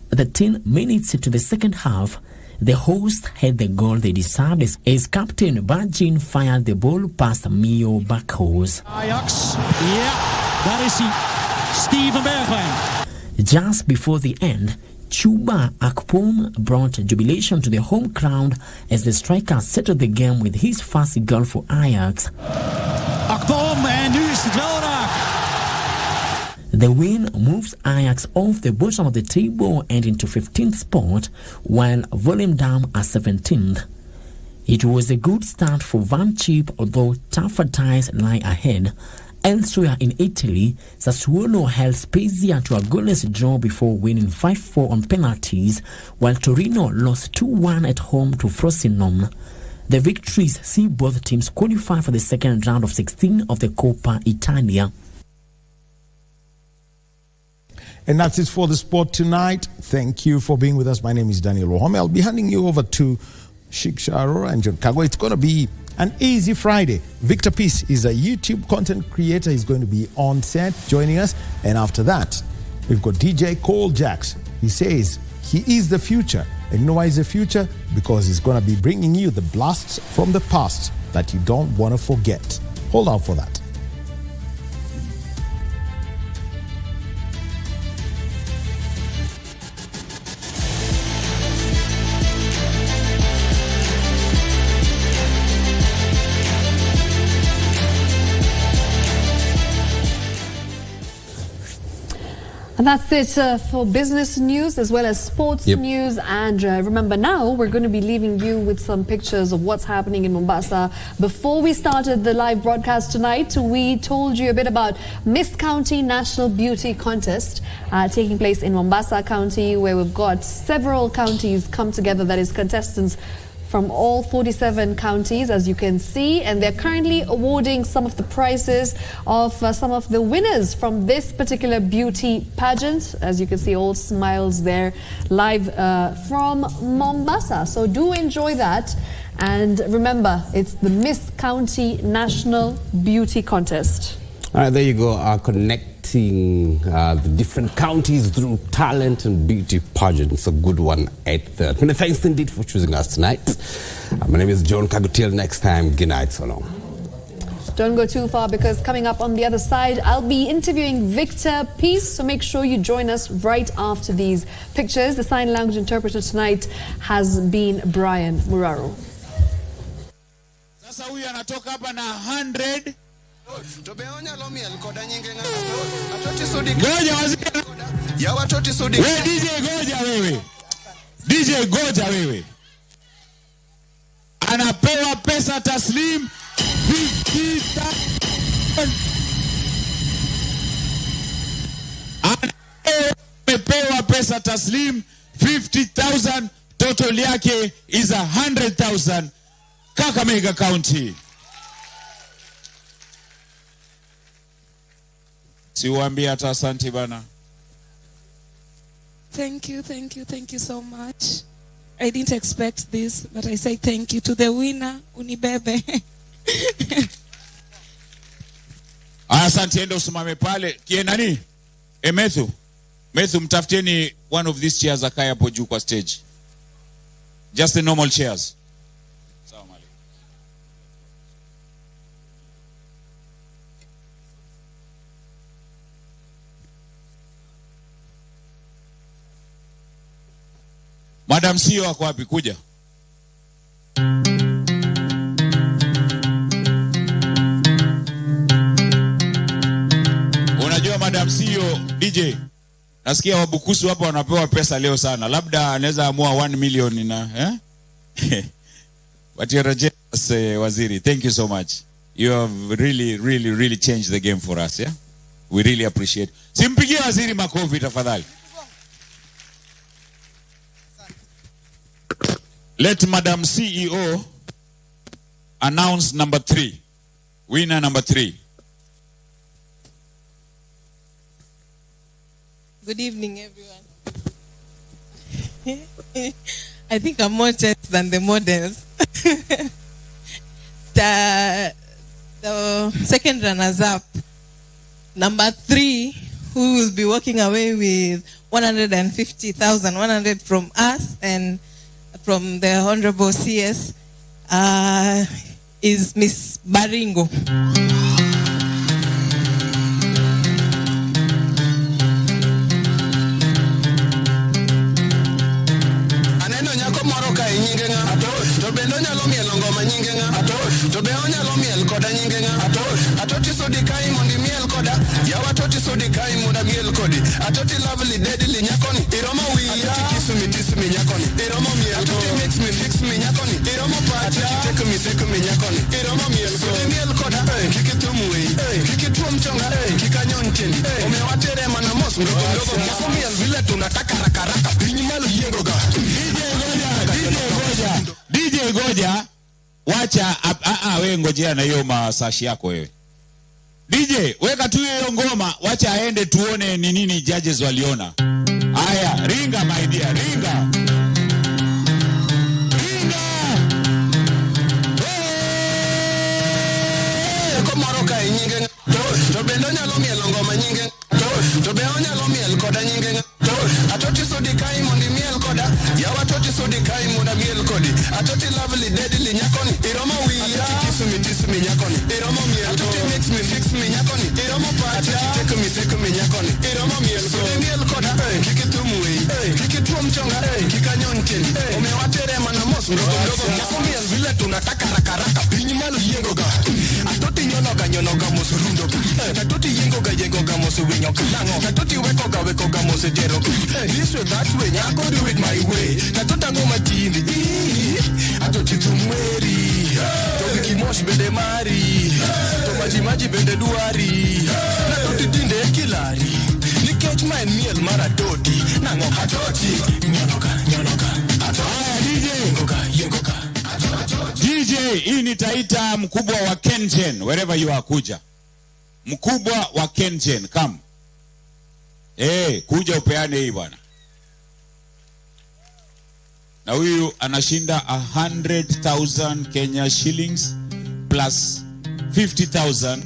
13 minutes into the second half, the hosts had the goal they deserved as captain Bajin fired the ball past Mio Bakhos. Ajax, ja, daar is hij. Steven Bergwijn. Just before the end, Chuba Akpom brought jubilation to the home crowd as the striker settled the game with his first goal for Ajax. Akpom, en nu is het wel raak. The win moves Ajax off the bottom of the table and into 15th spot, while Volendam are 17th. It was a good start for Van Schip, although tougher ties lie ahead. Elsewhere in Italy, Sassuolo held Spezia to a goalless draw before winning 5-4 on penalties, while Torino lost 2-1 at home to Frosinone. The victories see both teams qualify for the second round of 16 of the Coppa Italia. And that's it for the sport tonight. Thank you for being with us. My name is Daniel Wahome. I'll be handing you over to Shiksha, Arora and John Kago. It's going to be an easy Friday. Victor Peace is a YouTube content creator. He's going to be on set joining us. And after that, we've got DJ Cole Jacks. He says he is the future. And you know why he's the future? Because he's going to be bringing you the blasts from the past that you don't want to forget. Hold on for that. And that's it for business news as well as sports news. And remember now, we're going to be leaving you with some pictures of what's happening in Mombasa. Before we started the live broadcast tonight, we told you a bit about Miss County National Beauty Contest taking place in Mombasa County, where we've got several counties come together, that is contestants from all 47 counties, as you can see, and they're currently awarding some of the prizes of some of the winners from this particular beauty pageant. As you can see, all smiles there, live from Mombasa. So do enjoy that, and remember, it's the Miss County National Beauty Contest. All right, there you go, connecting the different counties through talent and beauty pageant. It's a good one at third. Thanks indeed for choosing us tonight. My name is John Kago. Till next time, good night, so long. Don't go too far, because coming up on the other side, I'll be interviewing Victor Peace, so make sure you join us right after these pictures. The sign language interpreter tonight has been Brian Muraro. Sasa huyu anatoka hapa na 100. Goja waziri. Ya watoto sudi. Wewe DJ goja wewe. DJ goja wewe. Anapewa pesa taslim 50,000. Anapewa pesa taslim 50,000. Total yake is 100,000. Kakamega County. Siwaambia hata asante bana. Thank you so much. I didn't expect this, but I say thank you to the winner, Unibebe. Asante, enda usimame pale. Kie nani? Methu mtafutieni one of these chairs akae hapo juu kwa stage. Just the normal chairs. Madam CEO wako wapi? Kuja. Unajua Madam CEO, DJ, nasikia Wabukusu hapa wanapewa pesa leo sana. Labda anaweza amua 1 million na But you're a waziri. Thank you so much. You have really changed the game for us, yeah? We really appreciate. Simpigie waziri makofi tafadhali. Let Madam CEO announce number 3. Winner number 3. Good evening, everyone. I think I'm more changed than the models. The second runners-up, number 3, who will be walking away with 150,100 from us and from the Honorable CS, is Miss Baringo. Atoti lovely deadly nyakoni iromo wi atoti kiss me nyakoni iromo miel atoti makes me fix me nyakoni iromo pacha atoti take me nyakoni iromo miel so miel koda kikitum wi kikitum chonga kikanyon teni umewatere mana mos ndogo moko miel vile tunataka rakaraka pinyi malu yengoga DJ Goja wacha wewe ngojea na hiyo masashi yako wewe. DJ, weka tu hiyo ngoma, wacha aende tuone ni nini judges waliona. Aya, ringa my dear, ringa. Ringa. Komoroka nyinge. To bendo nyalo miel ngoma nyinge. To be onyalo miel koda nyinge. Atoti sodi kai mondi miel koda. Yawa toti sodi kai monda miel kodi. Atoti lovely deadly nyakoni. Iromo wi atoti kiss me nyakoni. Iromo miel atoti makes me fix me nyakoni. Iromo pacha atoti take me nyakoni. Iromo miel so miel koda. Kikitum wi kikitum chonga kikanyon teni. Umewatere mana mos ndogo moko miel vile tunataka rakaraka pinyi malu yengoga. Atoti nyonoga mos rundoga. Atoti yengoga mos winyoka. Atoti wekoga mos jero. This way that way nyako do it my way. Atota ngoma tindi. Atoti tumweri. To wiki mosh bende mari. To maji bende duari. Atoti tinde kilari. Nikech my meal maratoti. Nango atoti nyonoga. Atoti yengoga. DJ, hii nitaita mkubwa wa Kengen, wherever you are kuja. Mkubwa wa Kengen, come. Kuja upeane hii bwana. Na huyu anashinda 100,000 Kenya shillings plus 50,000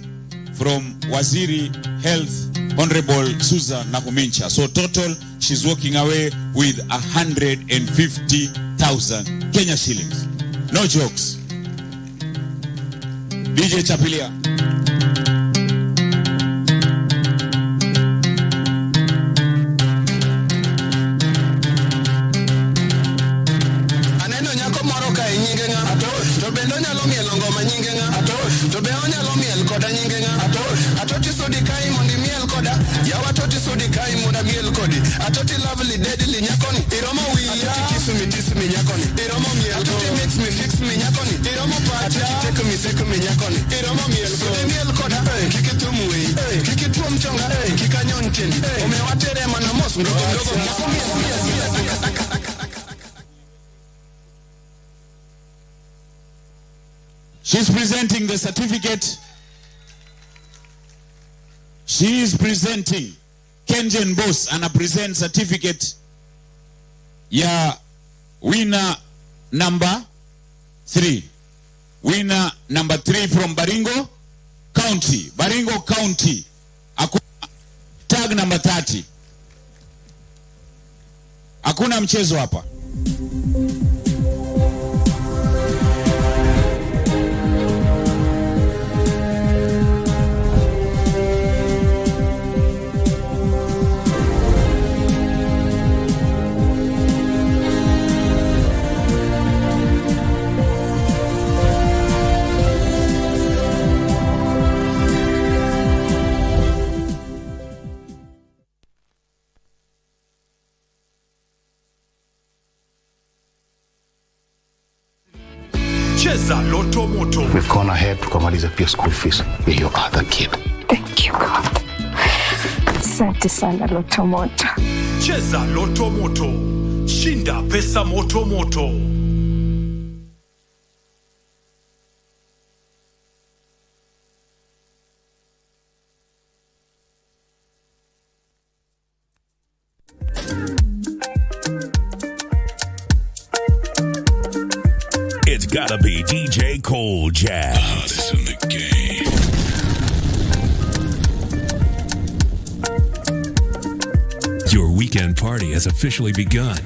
from Waziri Health Honorable Susan Nakumincha. So total she's walking away with 150,000 Kenya shillings. No jokes. DJ Chapilia. Aneno nyako moro ka nyinge nga. To bendo nyalo miel ngoma nyinge nga. To be onyalo miel koda nyinge nga. Atoti sodi kai mondi miel koda. Yawa toti sodi kai monda miel kodi. Atoti lovely deadly nyakoni. Iromo wi atoti kiss me nyakoni. Iromo miel atoti makes me fix me nyakoni. Iromo pacha take me nyakoni. Iromo miel so miel koda. Kikitum wi kikitum chonga kikanyon teni. Umewatere mana mos ndogo moko miel. She's presenting the certificate. She is presenting. Kengen Boss ana present certificate ya winner number 3. Winner number 3 from Baringo County. Baringo County. Tag number 30. Hakuna mchezo hapa. Cheza Loto Moto. We've gone ahead tukamaliza pia school fees ya your other kid. Thank you God. Asante sana Loto Moto. Cheza Loto Moto, shinda pesa moto moto. It's gotta be DJ Cole Jazz. Hottest in the game. Your weekend party has officially begun.